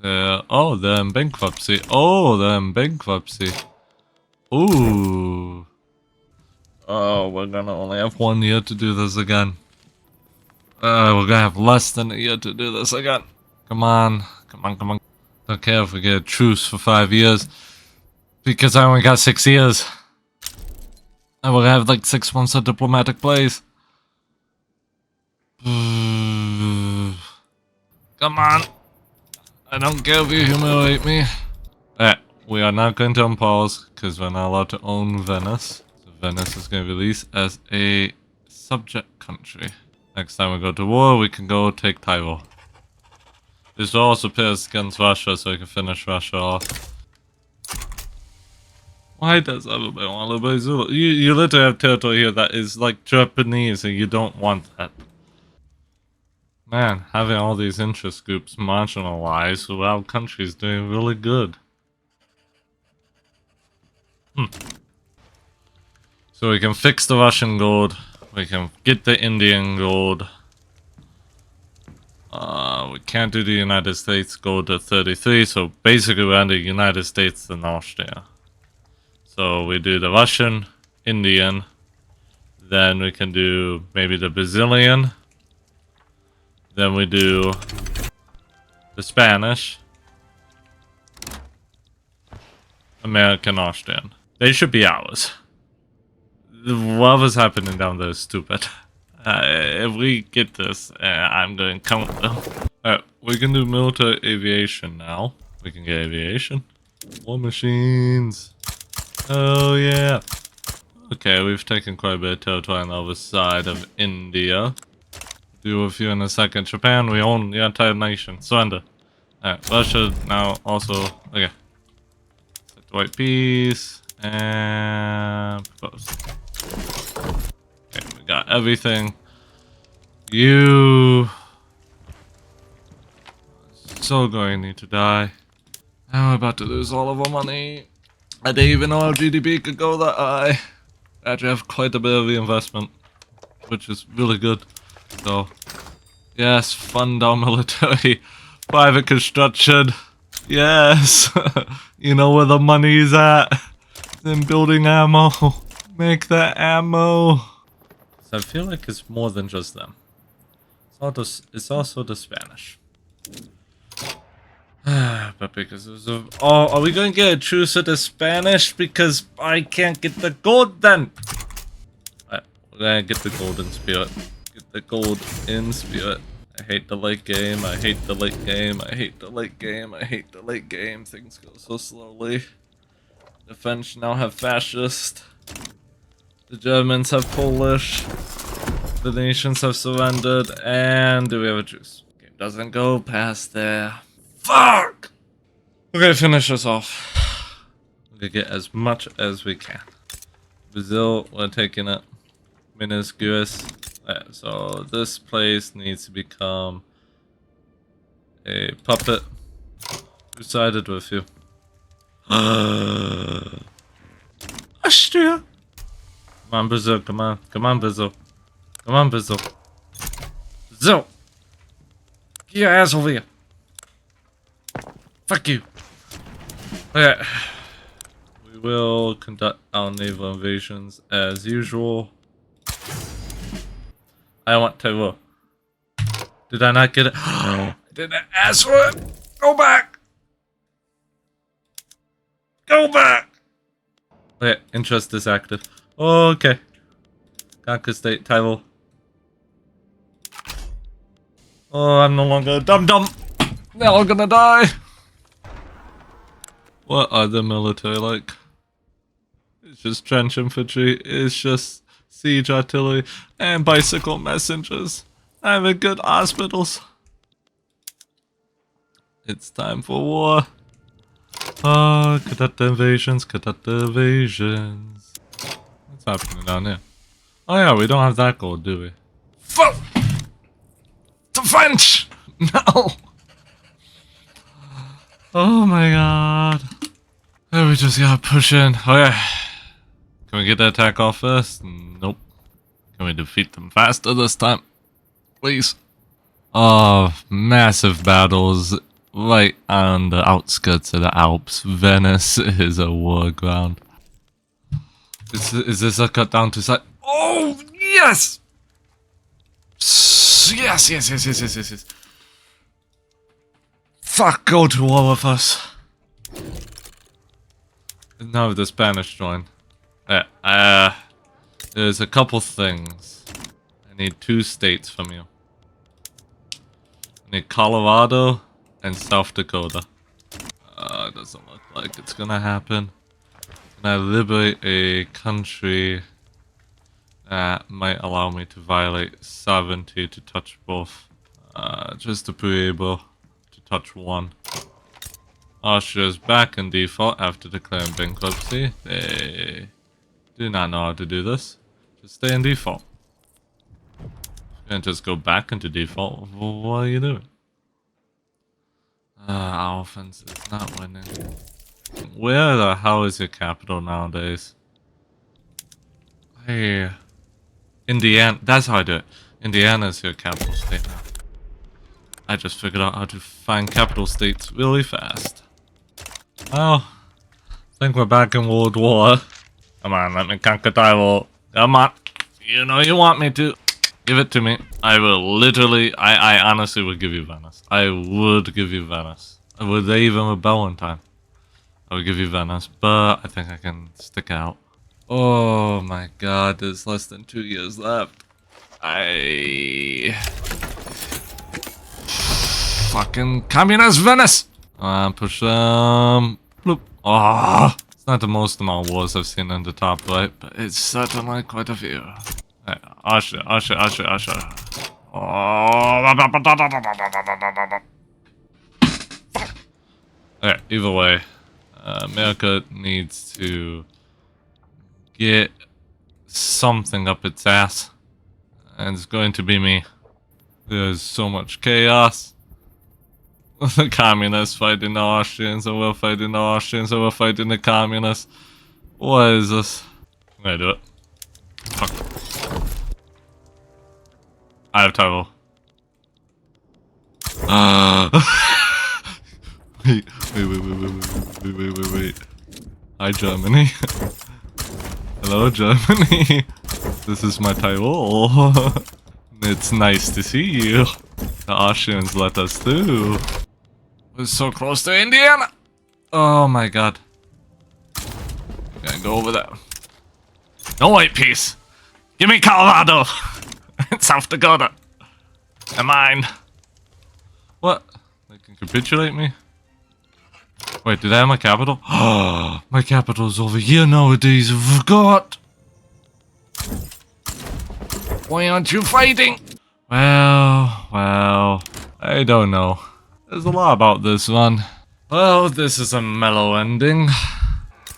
Speaker 1: Oh, they're in bankruptcy. Oh, they're in bankruptcy. Ooh. Oh, we're going to only have 1 year to do this again. We're going to have less than a year to do this again. Come on. Come on, come on. Don't care if we get a truce for 5 years. Because I only got 6 years. I will have like 6 months of diplomatic plays. Come on. I don't care if you humiliate me. Alright, we are not going to unpause because we're not allowed to own Venice. So Venice is going to be released as a subject country. Next time we go to war, we can go take Tyrol. This will also pit us against Russia so we can finish Russia off. Why does everybody want to liberate Zulu? You literally have territory here that is like Japanese and you don't want that. Man, having all these interest groups marginalized while countries doing really good. So we can fix the Russian gold. We can get the Indian gold. We can't do the United States gold at 33, so basically we're under United States and Austria. So we do the Russian, Indian, then we can do maybe the Brazilian, then we do the Spanish, American, Austrian. They should be ours. Whatever's happening down there is stupid. If we get this, I'm going to count them. Alright, we can do military aviation now. We can get aviation. War machines. Oh yeah. Okay, we've taken quite a bit of territory on the other side of India. Do a few in a second. Japan, we own the entire nation. Surrender. Alright, Russia now also... Okay. Set the white peace. And... propose. Okay, we got everything. You... so going to need to die. Now we're about to lose all of our money. I didn't even know our GDP could go that high. Actually, I have quite a bit of reinvestment, which is really good. So, yes, fund our military. Private construction. Yes. You know where the money is at. In building ammo. Make that ammo. So I feel like it's more than just them. It's also the Spanish. But because of... Oh, are we going to get a truce with the Spanish? Because I can't get the gold then. Alright, we're going to get the gold in spirit. Get the gold in spirit. I hate the late game. I hate the late game. I hate the late game. I hate the late game. Things go so slowly. The French now have fascist. The Germans have Polish. The nations have surrendered. And do we have a truce? Game doesn't go past there. Fuck! Okay, finish us off. We're gonna get as much as we can. Brazil, we're taking it. Minas Gerais. So this place needs to become a puppet. Who sided with you? Austria! Come on, Brazil, come on. Come on, Brazil. Come on, Brazil. Brazil! Get your ass over here. Fuck you. Okay. We will conduct our naval invasions as usual. I want to. Did I not get it? I didn't ask for it. Go back. Go back. Okay, interest is active. Okay. Conquer state title. Oh, I'm no longer a dum-dum. They're all gonna die. What are the military like? It's just trench infantry, it's just siege artillery, and bicycle messengers. I have a good hospitals. It's time for war. Ah, cadet invasions, cadet invasions. What's happening down here? Oh yeah, we don't have that gold, do we? Fuck! The French! No! Oh my god. Oh, we just gotta push in. Okay. Can we get the attack off first? Nope. Can we defeat them faster this time? Please. Oh, massive battles right on the outskirts of the Alps. Venice is a war ground. Is this a cut down to sight? Oh, yes! Yes. Fuck, go to war with us. Now the Spanish join. There's a couple things. I need 2 states from you. I need Colorado and South Dakota. It doesn't look like it's gonna happen. Can I liberate a country that might allow me to violate sovereignty to touch both? Just to be able to touch one. Austria's back in default after declaring bankruptcy. They do not know how to do this. Just stay in default. And just go back into default. What are you doing? Our offense is not winning. Where the hell is your capital nowadays? Hey, Indiana. That's how I do it. Indiana is your capital state now. I just figured out how to find capital states really fast. Well, I think we're back in World War. Come on, let me conquer Taiwan. Come on. You know you want me to. Give it to me. I will literally, I honestly would give you Venice. I would give you Venice. Would they even rebel in time? I would give you Venice, but I think I can stick out. Oh my god, there's less than 2 years left. Fucking communist Venice! Push them. Bloop. Oh, it's not the most amount of wars I've seen in the top right, but it's certainly quite a few. Hey, Usher. Oh. Okay, either way, America needs to get something up its ass, and it's going to be me. There's so much chaos. The communists fighting the Austrians, and we're fighting the Austrians, and we're fighting the communists. What is this? I'm gonna do it. Fuck. I have Taiwan. Wait. Hi, Germany. Hello, Germany. This is my Taiwan. It's nice to see you. The Austrians let us through. We're so close to Indiana. Oh my god. I'm gonna go over there. No white peace. Give me Colorado. South Dakota. They're mine. What? They can capitulate me? Wait, did I have my capital? Oh, my capital's over here nowadays. I forgot. Why aren't you fighting? Well, I don't know. There's a lot about this one. Well, this is a mellow ending.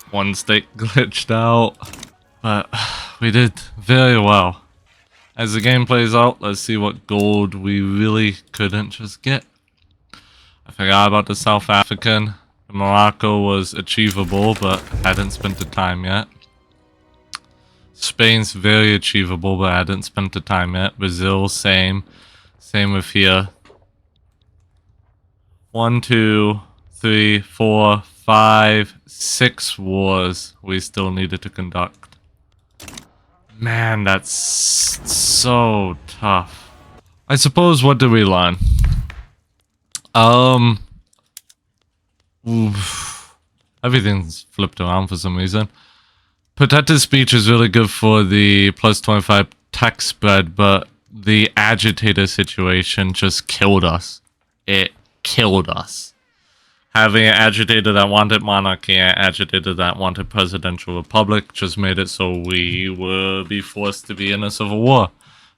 Speaker 1: One state glitched out, but we did very well. As the game plays out, let's see what gold we really couldn't just get. I forgot about the South African. Morocco was achievable, but hadn't spent the time yet. Spain's very achievable, but hadn't spent the time yet. Brazil, same. Same with here. 1, 2, 3, 4, 5, 6 wars we still needed to conduct. Man, that's so tough. I suppose, what did we learn? Everything's flipped around for some reason. Protected speech is really good for the plus 25 tax spread, but the agitator situation just killed us. It killed us. having an agitator that wanted monarchy and an agitator that wanted presidential republic just made it so we would be forced to be in a civil war.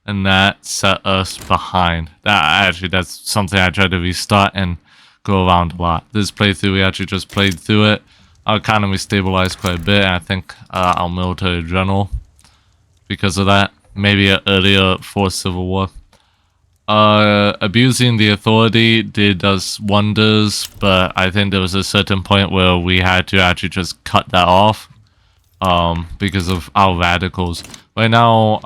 Speaker 1: And that set us behind. That's something I tried to restart and go around a lot. This playthrough, we actually just played through it. Our economy stabilized quite a bit, and I think our military general, because of that, maybe an earlier forced civil war. Abusing the authority did us wonders, but I think there was a certain point where we had to actually just cut that off because of our radicals. Right now,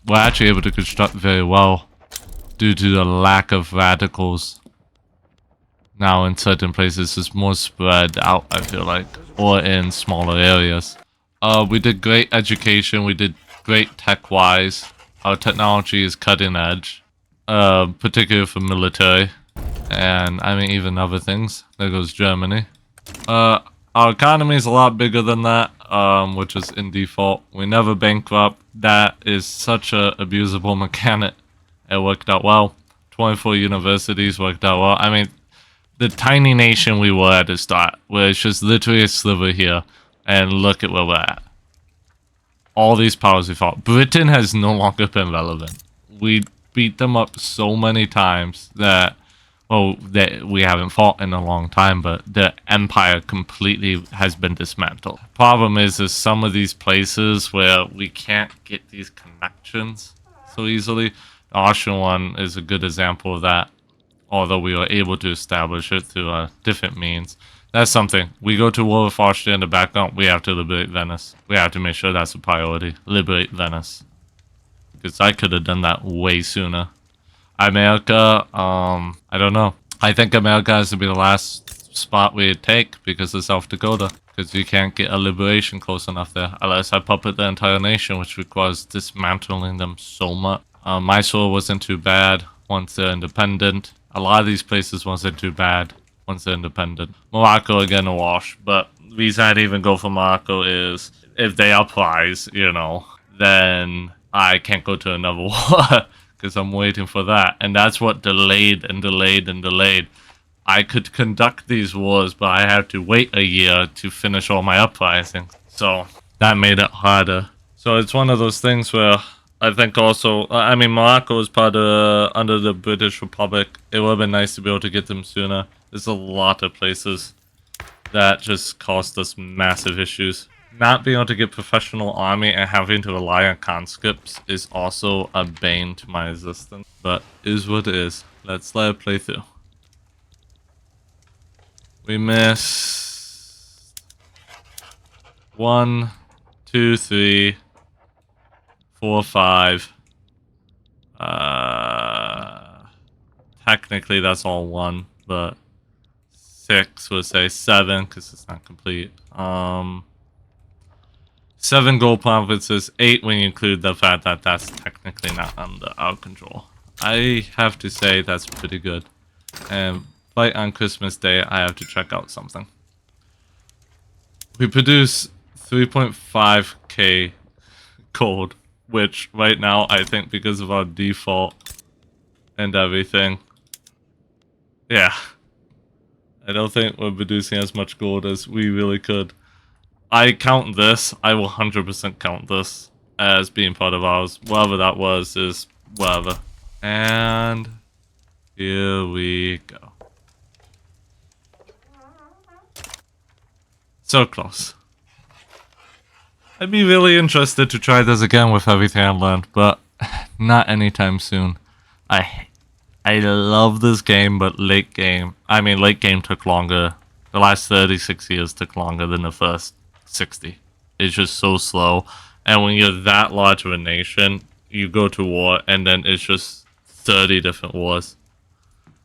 Speaker 1: we're actually able to construct very well due to the lack of radicals. Now in certain places it's more spread out, I feel like, or in smaller areas. We did great education, we did great tech-wise. Our technology is cutting edge. Particularly for military, and I mean even other things. There goes Germany. Our economy is a lot bigger than that, which is in default. We never bankrupt. That is such a abusable mechanic. It worked out well. 24 universities worked out well. I mean, the tiny nation we were at the start, where it's just literally a sliver here, and look at where we're at. All these powers we fought. Britain has no longer been relevant. We beat them up so many times that, well, that we haven't fought in a long time, but the empire completely has been dismantled. Problem is some of these places where we can't get these connections so easily. The Austrian one is a good example of that, although we were able to establish it through different means. That's something. We go to war with Austria in the background, we have to liberate Venice. We have to make sure that's a priority. Liberate Venice. Because I could have done that way sooner. America, I don't know. I think America has to be the last spot we take because of South Dakota. Because you can't get a liberation close enough there. Unless I puppet the entire nation, which requires dismantling them so much. Mysore wasn't too bad once they're independent. A lot of these places wasn't too bad once they're independent. Morocco, again, a wash. But the reason I'd even go for Morocco is if they uprise, you know, then I can't go to another war because I'm waiting for that. And that's what delayed and delayed and delayed. I could conduct these wars, but I had to wait a year to finish all my uprisings. So that made it harder. So it's one of those things where I think also, I mean, Morocco is part of, under the British Republic. It would have been nice to be able to get them sooner. There's a lot of places that just caused us massive issues. Not being able to get professional army and having to rely on conscripts is also a bane to my existence. But is what it is. Let's let it play through. We missed 1, 2, 3, 4, 5. Technically that's all 1, but 6 would say 7 because it's not complete. 7 gold provinces, 8 when you include the fact that that's technically not under our control. I have to say that's pretty good. And right on Christmas Day, I have to check out something. We produce 3.5k gold, which right now I think because of our default and everything, yeah, I don't think we're producing as much gold as we really could. I count this, I will 100% count this as being part of ours. Whatever that was is whatever. And here we go. So close. I'd be really interested to try this again with everything I learned, but not anytime soon. I love this game, but late game took longer. The last 36 years took longer than the first 60. It's just so slow. And when you're that large of a nation, you go to war and then it's just 30 different wars.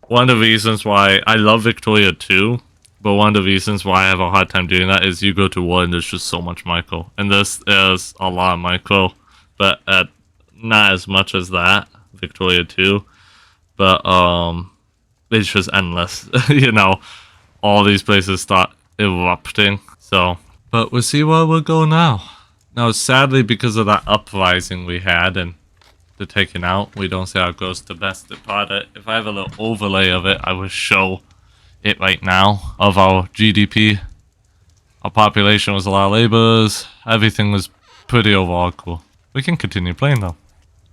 Speaker 1: One of the reasons why I love Victoria too, but one of the reasons why I have a hard time doing that is you go to war and there's just so much micro. And this is a lot of micro, but not as much as that, Victoria 2. But it's just endless. You know, all these places start erupting. So, but we'll see where we'll go now. Now, sadly, because of that uprising we had and the taking out, we don't see how it goes to best part. If I have a little overlay of it, I will show it right now of our GDP. Our population was a lot of laborers. Everything was pretty overall cool. We can continue playing though,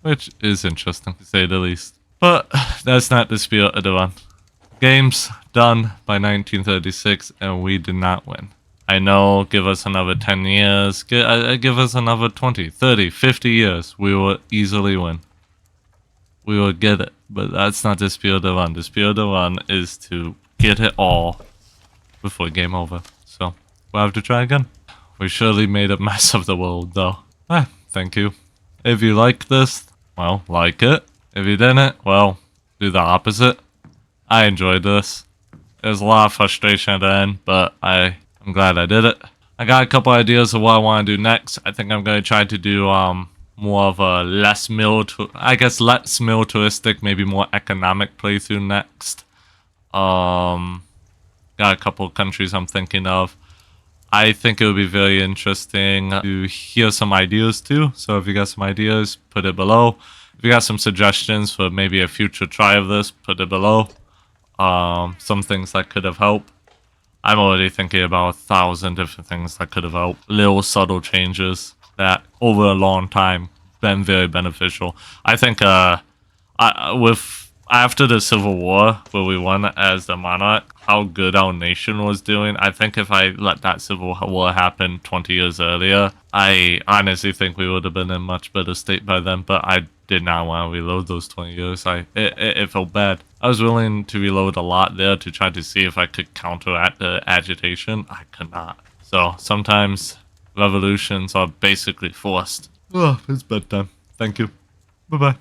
Speaker 1: which is interesting to say the least. But that's not the spirit of the run. Game's done by 1936 and we did not win. I know, give us another 10 years, give us another 20, 30, 50 years, we will easily win. We will get it, but that's not the spirit of the run. The spirit of the run is to get it all before game over. So, we'll have to try again. We surely made a mess of the world though. Thank you. If you like this, well, like it. If you didn't, well, do the opposite. I enjoyed this. There's a lot of frustration at the end, but I'm glad I did it. I got a couple ideas of what I want to do next. I think I'm going to try to do more of a less militaristic, maybe more economic playthrough next. Got a couple of countries I'm thinking of. I think it would be very interesting to hear some ideas too. So if you got some ideas, put it below. If you got some suggestions for maybe a future try of this, put it below. Some things that could have helped. I'm already thinking about 1,000 different things that could have helped. Little subtle changes that over a long time been very beneficial. I think after the Civil War, where we won as the monarch, how good our nation was doing, I think if I let that Civil War happen 20 years earlier, I honestly think we would have been in a much better state by then, but I did not want to reload those 20 years. It felt bad. I was willing to reload a lot there to try to see if I could counteract the agitation. I could not. So sometimes revolutions are basically forced. Oh, it's bedtime. Thank you. Bye-bye.